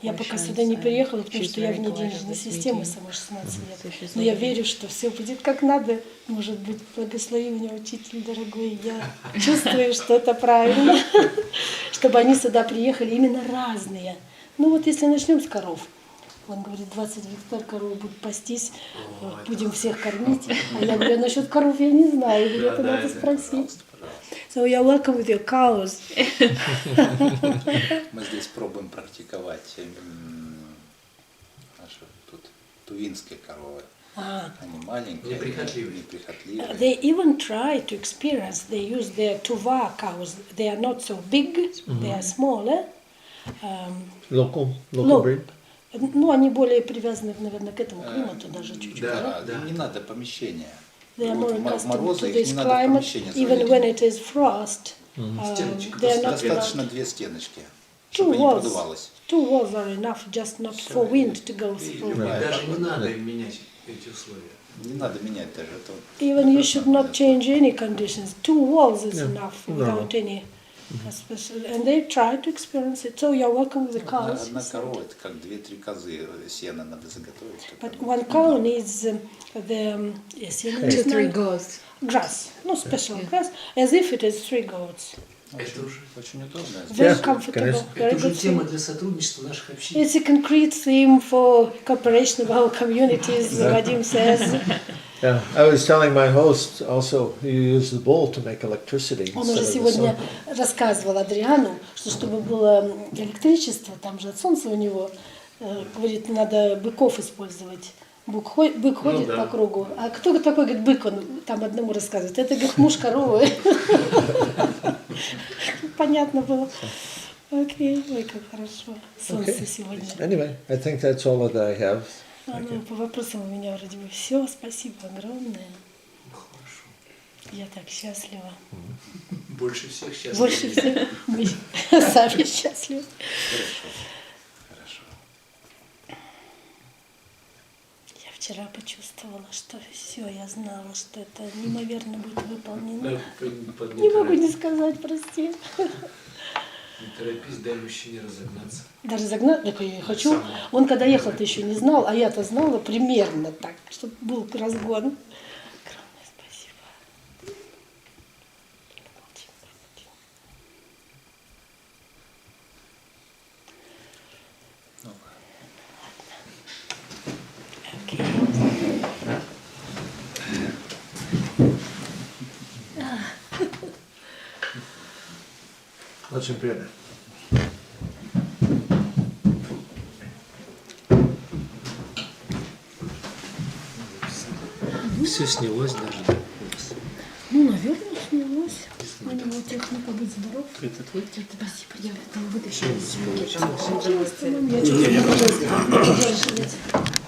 Я пока сюда не переехала, потому что я вне денежной системы сама 16 лет. Но я верю, что все будет как надо. Может быть, благослови меня, учитель дорогой. Я чувствую, что это правильно. Чтобы они сюда приехали именно разные. Ну вот если начнем с коров. Он говорит, 20 гектар коров будут пастись, будем всех кормить. А я говорю, насчет коров я не знаю. Я говорю, это надо спросить. So you're welcome with your cows. Мы здесь пробуем практиковать наши тут тувинские коровы. Они маленькие, неприхотливые. They even try to experience. They use their tuva cows. They are not so big. They are smaller. Local No. breed? Ну, они более привязаны, наверное, к этому климату даже чуть-чуть. Да. Им не надо помещения. They are Вот more в accustomed морозы to их this не надо в climate, помещение even заводить. when it is frost. Стеночек They are not Достаточно две стеночки, two чтобы не walls. продувалось. Two walls are enough, just not for wind to go through. Даже не надо им менять эти условия. Не надо менять даже это. Even you should not change any conditions. Two walls is enough without any special. And they try to experience it. So you're welcome with the cows. Одна корова, это как 2-3 козы сена надо заготовить. But one cow needs the To 3 goats. grass, no special grass, as if it is 3 goats. Это уже, Очень удобно. Very Yeah, comfortable. конечно. Very это уже good тема theme. для сотрудничества наших общин. It's a concrete theme for cooperation of our communities, Vadim says. Yeah, I was telling my host also, you use the bull to make electricity Он instead уже of the сегодня sun. рассказывал Адриану, что чтобы было электричество, там же от солнца у него, говорит, надо быков использовать. Бык ходит да. по кругу. А кто такой, говорит, бык, он там одному рассказывает. Это, говорит, муж коровы. Понятно было. Окей, ой, как хорошо. Солнце Okay. сегодня. Anyway, I think that's all that I have. Ну, по вопросам у меня вроде бы все. Спасибо огромное. Хорошо. Я так счастлива. Больше всех сейчас. Больше всех мы сами счастливы. Хорошо. Я вчера почувствовала, что все, я знала, что это неимоверно будет выполнено. Не могу не сказать, прости. Не торопись, дай мужчине разогнаться. Даже загнать, так я и хочу. Он когда ехал-то еще не знал, а я-то знала примерно так, чтобы был разгон. Огромное спасибо. Очень приятно. Все снялось даже. Да? Ну, наверное, снялось. У него техника «Быть здоров». Это твой? Спасибо, я там вытащила. Получилось. Пожалуйста, мам, я чувствую.